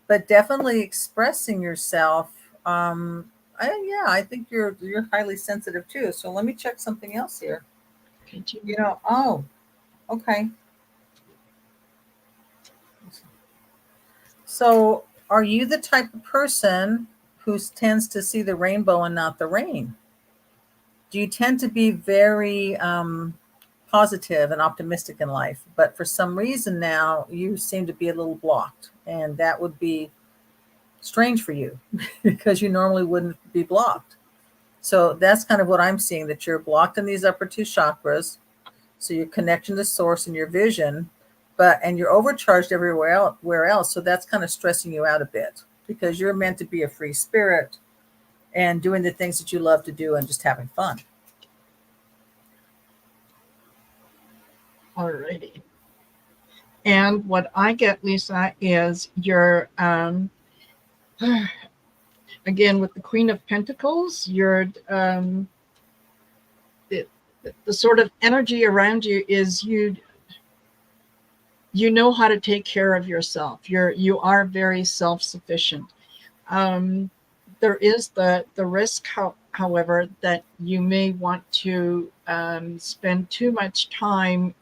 but definitely expressing yourself. I think you're highly sensitive too. So let me check something else here. Okay. So are you the type of person who tends to see the rainbow and not the rain? Do you tend to be very positive and optimistic in life, but for some reason now you seem to be a little blocked, and that would be strange for you because you normally wouldn't be blocked. So that's kind of what I'm seeing, that you're blocked in these upper 2 chakras. So your connection to source and your vision, and you're overcharged everywhere else. So that's kind of stressing you out a bit because you're meant to be a free spirit and doing the things that you love to do and just having fun. Alrighty. And what I get, Lisa, is your again with the Queen of Pentacles, you're the sort of energy around you is you know how to take care of yourself. You are very self-sufficient. There is the risk, however, that you may want to spend too much time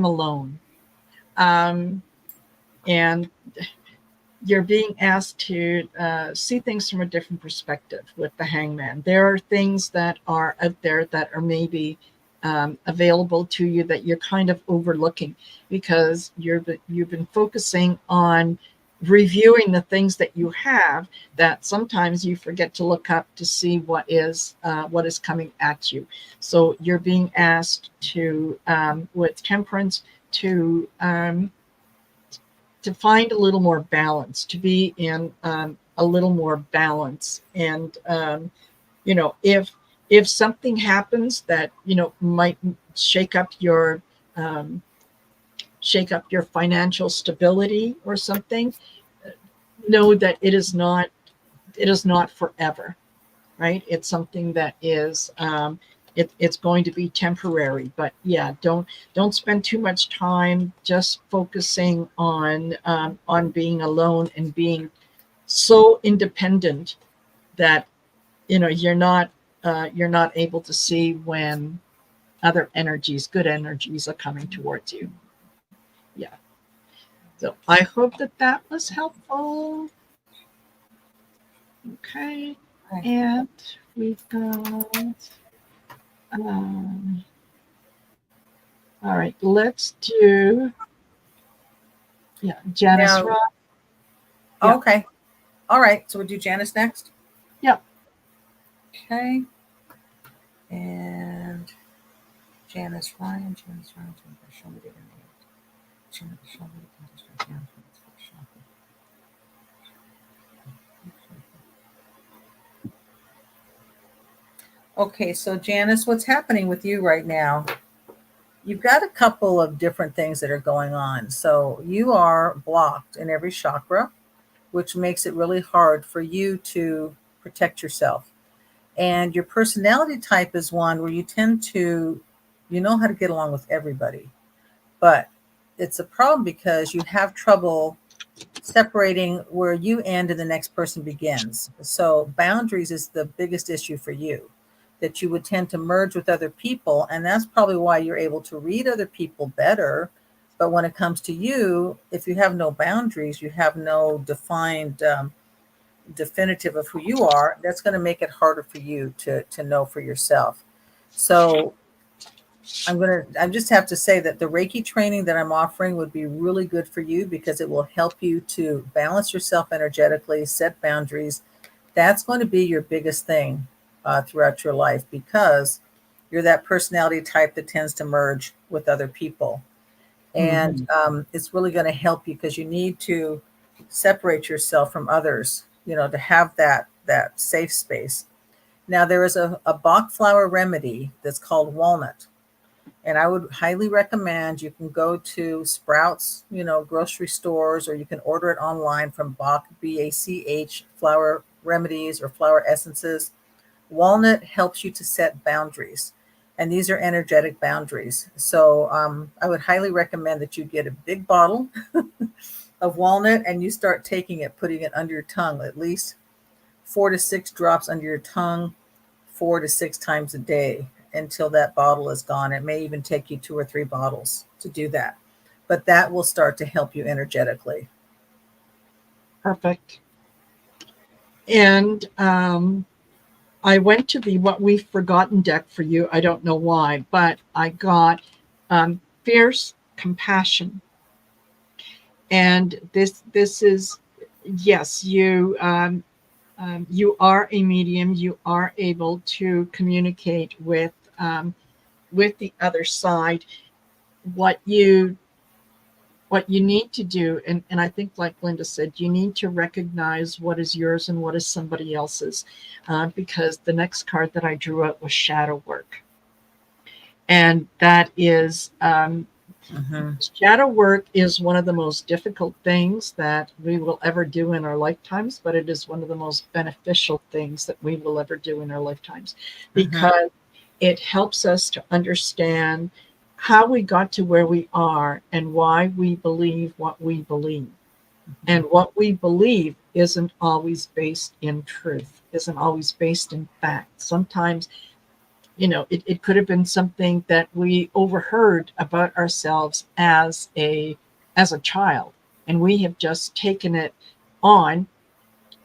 alone, and you're being asked to see things from a different perspective with the Hangman. There are things that are out there that are maybe available to you that you're kind of overlooking because you've been focusing on reviewing the things that you have, that sometimes you forget to look up to see what is coming at you. So you're being asked to, with Temperance, to find a little more balance, to be in a little more balance. And, if if something happens that, might shake up your financial stability or something, know that it is not forever, right? It's something that is it's going to be temporary. But yeah, don't spend too much time just focusing on being alone and being so independent that you're not able to see when other energies, good energies, are coming towards you. Yeah. So I hope that was helpful. Okay. Right. And we've got, um, all right, let's do, Janice Now, Ross. Yeah. okay. All right. So we'll do Janice next. Yeah. Okay. And Janice Ryan. Show me the name. Show me the name. Okay, so Janice, what's happening with you right now? You've got a couple of different things that are going on. So you are blocked in every chakra, which makes it really hard for you to protect yourself. And your personality type is one where you tend to, you know how to get along with everybody. But it's a problem because you have trouble separating where you end and the next person begins. So boundaries is the biggest issue for you, that you would tend to merge with other people. And that's probably why you're able to read other people better. But when it comes to you, if you have no boundaries, you have no defined definitive of who you are, that's going to make it harder for you to know for yourself. So I just have to say that the Reiki training that I'm offering would be really good for you because it will help you to balance yourself energetically, set boundaries. That's going to be your biggest thing throughout your life, because you're that personality type that tends to merge with other people. And it's really going to help you because you need to separate yourself from others, to have that safe space. Now, there is a Bach flower remedy that's called walnut. And I would highly recommend, you can go to Sprouts, grocery stores, or you can order it online from Bach, BACH, flower remedies or flower essences. Walnut helps you to set boundaries. And these are energetic boundaries. So I would highly recommend that you get a big bottle of walnut and you start taking it, putting it under your tongue, at least 4 to 6 drops under your tongue, 4 to 6 times a day, until that bottle is gone. It may even take you 2 or 3 bottles to do that, but that will start to help you energetically. Perfect. And I went to the What We've Forgotten deck for you. I don't know why, but I got Fierce Compassion. And this is, yes, you are a medium. You are able to communicate with the other side. What you need to do, and I think, like Linda said, you need to recognize what is yours and what is somebody else's, because the next card that I drew out was shadow work. And that is, shadow work is one of the most difficult things that we will ever do in our lifetimes, but it is one of the most beneficial things that we will ever do in our lifetimes, because it helps us to understand how we got to where we are and why we believe what we believe. And what we believe isn't always based in truth, isn't always based in fact. Sometimes, it could have been something that we overheard about ourselves as a child, and we have just taken it on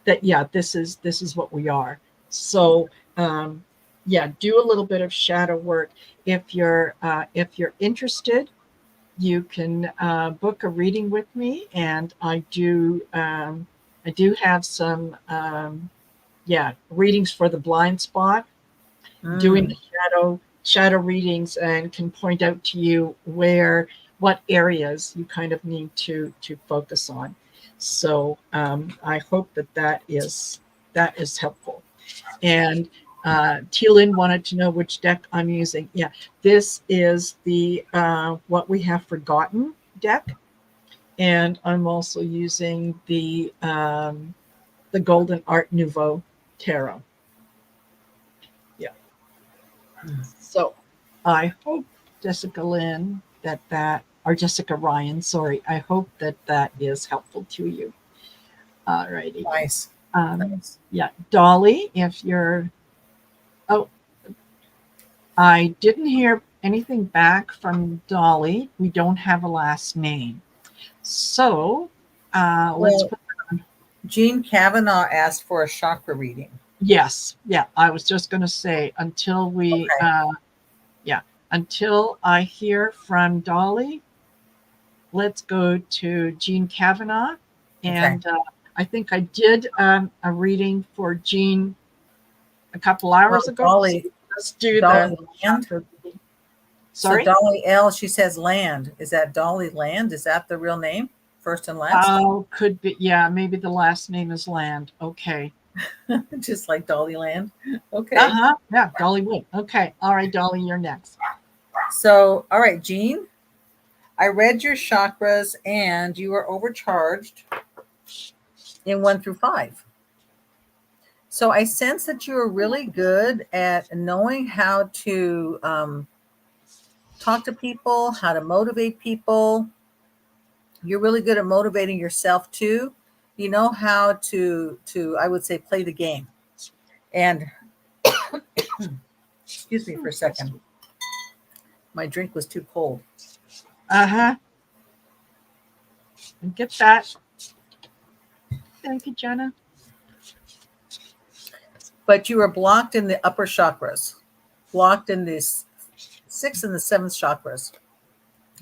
that, this is what we are. So do a little bit of shadow work. If you're interested, you can book a reading with me, and I do have some readings for the blind spot, doing the shadow readings, and can point out to you what areas you kind of need to focus on. So I hope that is helpful. And T-Lin wanted to know which deck I'm using. Yeah, this is the What We Have Forgotten deck. And I'm also using the Golden Art Nouveau Tarot. Yeah. So I hope, Jessica Lynn, or Jessica Ryan, sorry, I hope that is helpful to you. All righty. Nice. Nice. Yeah, Dolly, if you're, I didn't hear anything back from Dolly. We don't have a last name. So let's put. Jean Kavanaugh asked for a chakra reading. Yes. Yeah. I was just going to say until we, until I hear from Dolly, let's go to Jean Kavanaugh. And I think I did a reading for Jean a couple hours ago. Dolly, so let's do Dolly Land. Sorry? So Dolly L, she says Land. Is that Dolly Land? Is that the real name? First and last? Oh, could be. Yeah, maybe the last name is Land. Okay. Just like Dolly Land. Okay. Yeah, Dolly Wood. Okay. All right, Dolly, you're next. So, all right, Jean, I read your chakras and you are overcharged in 1 through 5. So I sense that you are really good at knowing how to talk to people, how to motivate people. You're really good at motivating yourself too. You know how to I would say, play the game. And excuse me for a second. My drink was too cold. Get that. Thank you, Jenna. But you are blocked in the upper chakras, blocked in the 6th and the 7th chakras.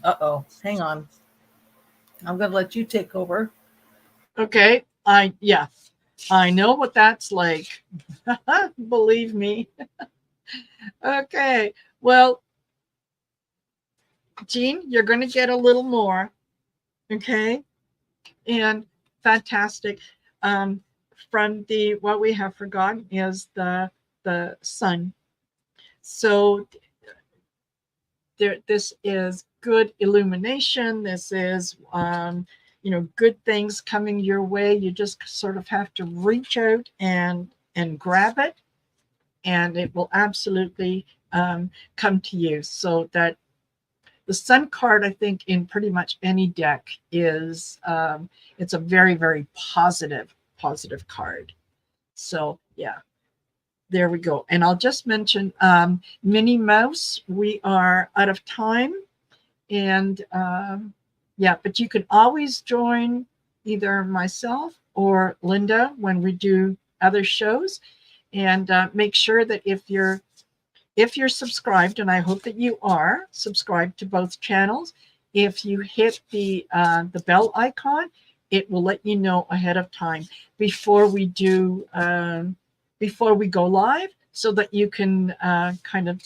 Uh-oh, hang on. I'm going to let you take over. Okay. I know what that's like. Believe me. Okay. Well, Jean, you're going to get a little more. Okay. And fantastic. From the What We Have Forgotten is the sun. So this is good illumination. This is good things coming your way. You just sort of have to reach out and grab it, and it will absolutely come to you. So that the sun card, I think, in pretty much any deck is it's a very, very positive card. So yeah, there we go. And I'll just mention Minnie Mouse, we are out of time. And but you can always join either myself or Linda when we do other shows. And make sure that if you're subscribed, and I hope that you are subscribed to both channels, if you hit the bell icon, it will let you know ahead of time before we do before we go live, so that you can kind of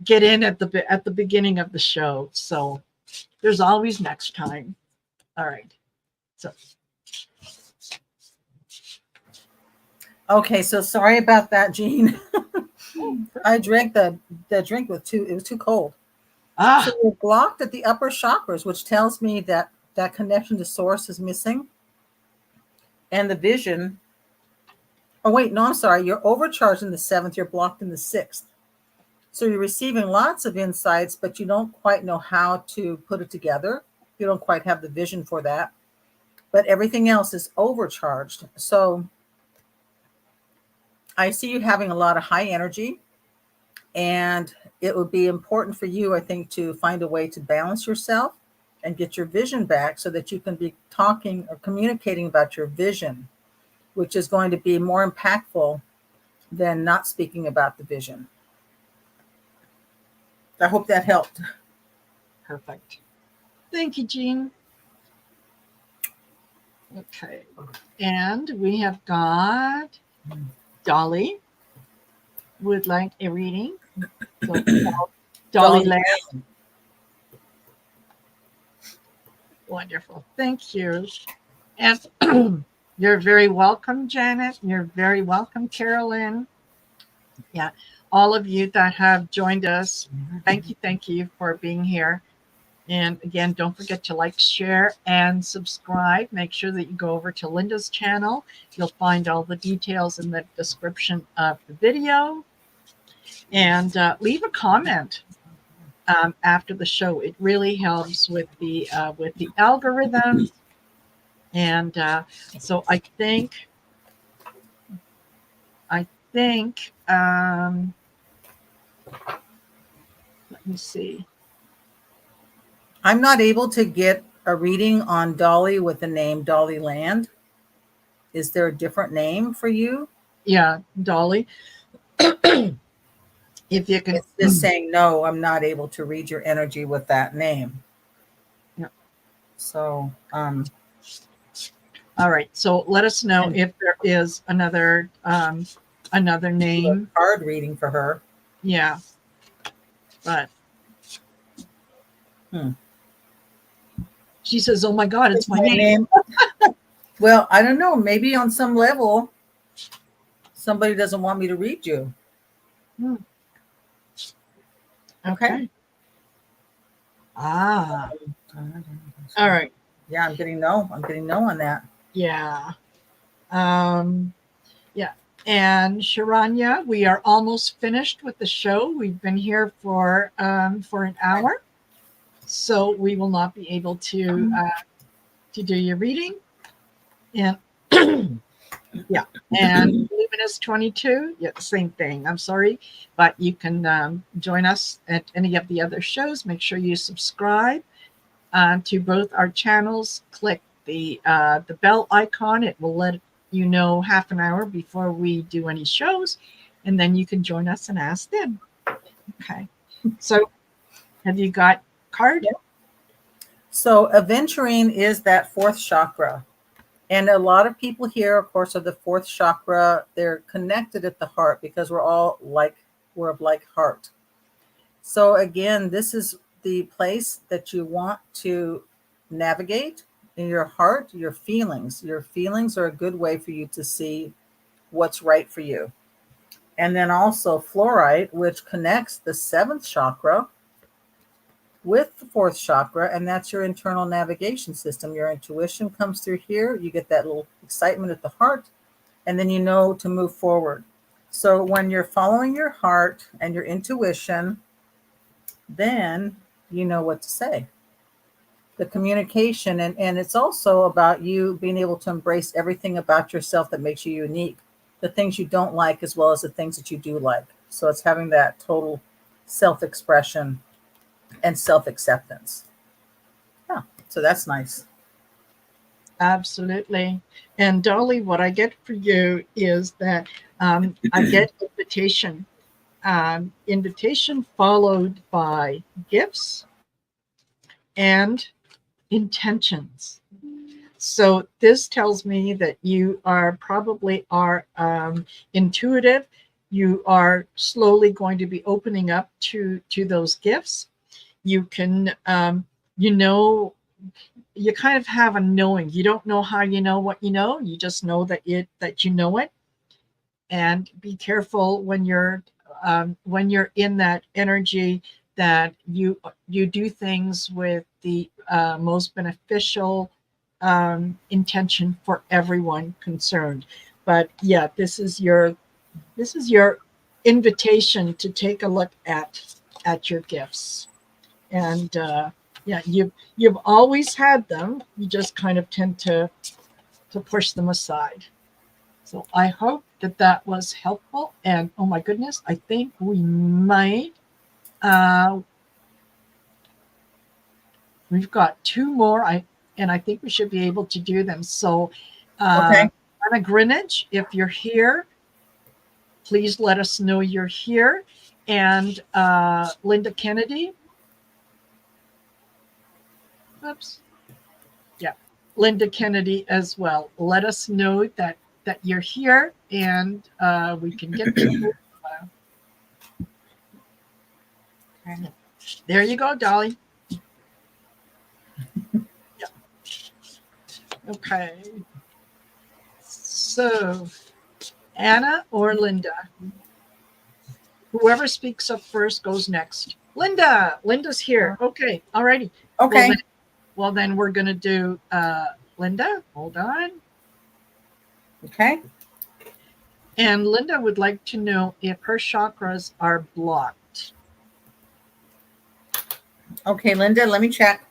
get in at the beginning of the show. So there's always next time. All right. So. Okay, so sorry about that, Jean. I drank the drink it was too cold. So you're blocked at the upper chakras, which tells me that connection to source is missing. And the vision. Oh, wait, no, I'm sorry. You're overcharged in the 7th. You're blocked in the 6th. So you're receiving lots of insights, but you don't quite know how to put it together. You don't quite have the vision for that. But everything else is overcharged. So I see you having a lot of high energy. And it would be important for you, I think, to find a way to balance yourself and get your vision back so that you can be talking or communicating about your vision, which is going to be more impactful than not speaking about the vision. I hope that helped. Perfect. Thank you, Jean. Okay. And we have got Dolly would like a reading. So, Dolly Land. Wonderful. Thank you. And you're very welcome, Janet. You're very welcome, Carolyn. Yeah. All of you that have joined us, thank you for being here. And again, don't forget to like, share, and subscribe. Make sure that you go over to Linda's channel. You'll find all the details in the description of the video. And leave a comment after the show. It really helps with the algorithms. And so I think let me see. I'm not able to get a reading on Dolly with the name Dolly Land. Is there a different name for you? Yeah, Dolly. If you can. It's just saying, no, I'm not able to read your energy with that name. Yeah. So, all right. So let us know if there is another name. Card reading for her. Yeah. But she says, "Oh my God, it's my name." Well, I don't know. Maybe on some level, somebody doesn't want me to read you. Okay. Ah. All right. Yeah, I'm getting no. I'm getting no on that. Yeah. Yeah. And Sharanya, we are almost finished with the show. We've been here for an hour, so we will not be able to do your reading. And yeah, and Luminous 22, yeah, same thing. I'm sorry, but you can join us at any of the other shows. Make sure you subscribe to both our channels. Click the bell icon. It will let you know half an hour before we do any shows, and then you can join us and ask them. Okay. So, have you got card? Yeah. So, aventurine is that fourth chakra. And a lot of people here, of course, are the fourth chakra. They're connected at the heart because we're of like heart. So again, this is the place that you want to navigate in your heart, your feelings. Your feelings are a good way for you to see what's right for you. And then also fluorite, which connects the seventh chakra with the fourth chakra, and that's your internal navigation system. Your intuition comes through here. You get that little excitement at the heart, and then you know to move forward. So when you're following your heart and your intuition, then you know what to say. The communication, and it's also about you being able to embrace everything about yourself that makes you unique, the things you don't like as well as the things that you do like. So it's having that total self-expression and self-acceptance. Yeah, so that's nice. Absolutely. And Dolly, what I get for you is that I get invitation. Invitation followed by gifts and intentions. So this tells me that you are probably intuitive. You are slowly going to be opening up to those gifts. You can, you kind of have a knowing. You don't know how you know what you know. You just know that you know it. And be careful when you're in that energy that you do things with the most beneficial intention for everyone concerned. But yeah, this is your invitation to take a look at your gifts. And yeah, you've always had them. You just kind of tend to push them aside. So I hope that was helpful. And oh my goodness, I think we might. We've got two more. I think we should be able to do them. So, Okay. Anna Greenwich, if you're here, please let us know you're here. And Linda Kennedy. Oops. Yeah, Linda Kennedy as well. Let us know that you're here, and we can get you. There you go, Dolly. Yeah. Okay. So, Anna or Linda? whoever speaks up first goes next. Linda's here. Okay, all righty. Okay. Well, then we're going to do Linda. Hold on. Okay. And Linda would like to know if her chakras are blocked. Okay, Linda, let me check.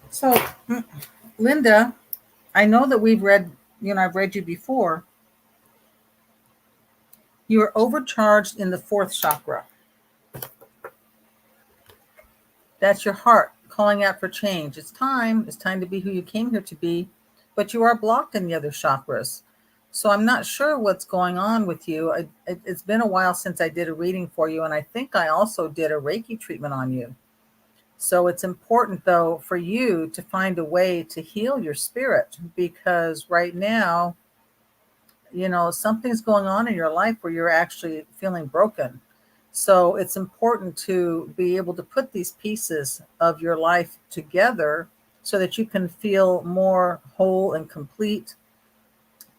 So, Linda, I know that we've read, I've read you before. You are overcharged in the fourth chakra. That's your heart calling out for change. It's time to be who you came here to be, but you are blocked in the other chakras. So I'm not sure what's going on with you. It's been a while since I did a reading for you, and I think I also did a Reiki treatment on you. So it's important, though, for you to find a way to heal your spirit, because right now, something's going on in your life where you're actually feeling broken. So it's important to be able to put these pieces of your life together so that you can feel more whole and complete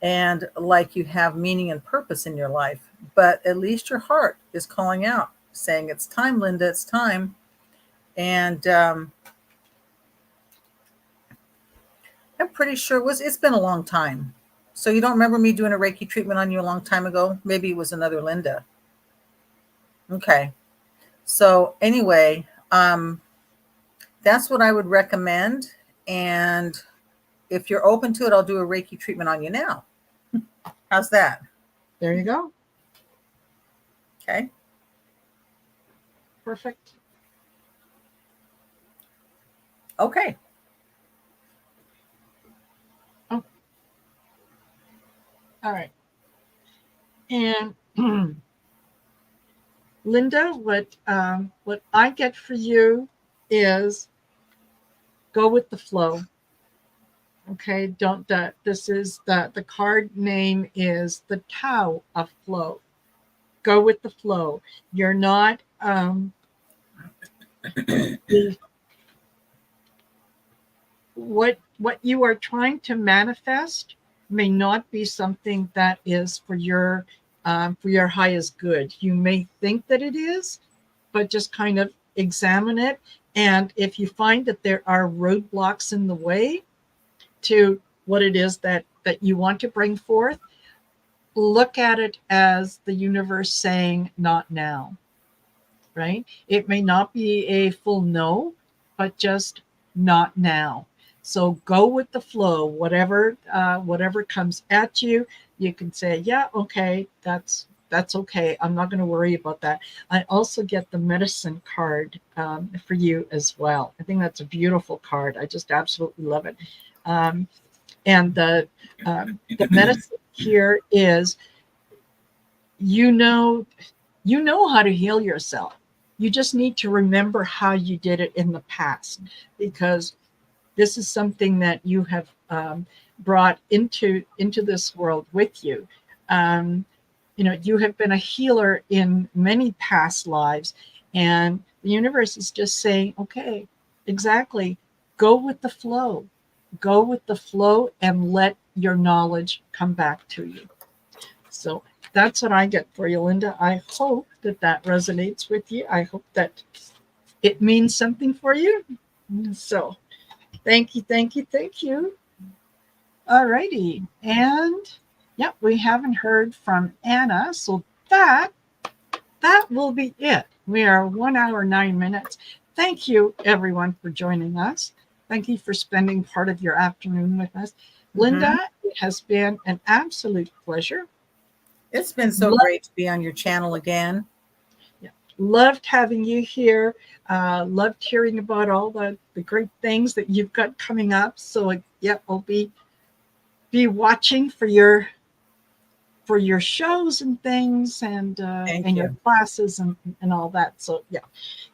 and like you have meaning and purpose in your life. But at least your heart is calling out, saying, it's time, Linda, it's time. And I'm pretty sure it's been a long time. So you don't remember me doing a Reiki treatment on you a long time ago? Maybe it was another Linda. Okay. So anyway, that's what I would recommend. And if you're open to it, I'll do a Reiki treatment on you now. How's that? There you go. Okay. Perfect. Okay. Oh. All right. And Linda, what I get for you is go with the flow. Okay, this is the card name is the Tao of Flow. Go with the flow. You're not what you are trying to manifest may not be something that is for your highest good. You may think that it is, but just kind of examine it. And if you find that there are roadblocks in the way to what it is that you want to bring forth, look at it as the universe saying, not now, right? It may not be a full no, but just not now. So go with the flow. Whatever comes at you, you can say, yeah, okay, that's okay. I'm not going to worry about that. I also get the medicine card for you as well. I think that's a beautiful card. I just absolutely love it. And the medicine here is, you know how to heal yourself. You just need to remember how you did it in the past, because this is something that you have brought into this world with you. You have been a healer in many past lives, and the universe is just saying, okay, exactly, go with the flow. Go with the flow and let your knowledge come back to you. So that's what I get for you, Linda. I hope that resonates with you. I hope that it means something for you. So thank you. All righty. And yeah, we haven't heard from Anna. So that will be it. We are 1 hour, 9 minutes. Thank you, everyone, for joining us. Thank you for spending part of your afternoon with us. Linda, it has been an absolute pleasure. It's been so great to be on your channel again. Yeah. Loved having you here. Loved hearing about all the great things that you've got coming up. So yeah, I'll be watching for your shows and things, and your classes and all that. So yeah.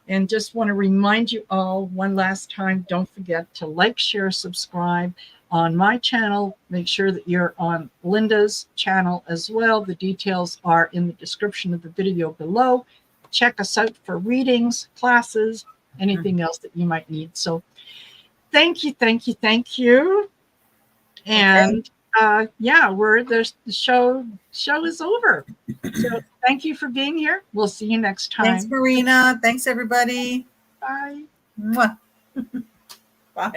And just want to remind you all one last time, don't forget to like, share, subscribe on my channel. Make sure that you're on Linda's channel as well. The details are in the description of the video below. Check us out for readings, classes, anything else that you might need. So thank you, thank you, thank you. And yeah, the show is over. So thank you for being here. We'll see you next time. Thanks, Marina. Thanks, everybody. Bye. Mwah. Bye.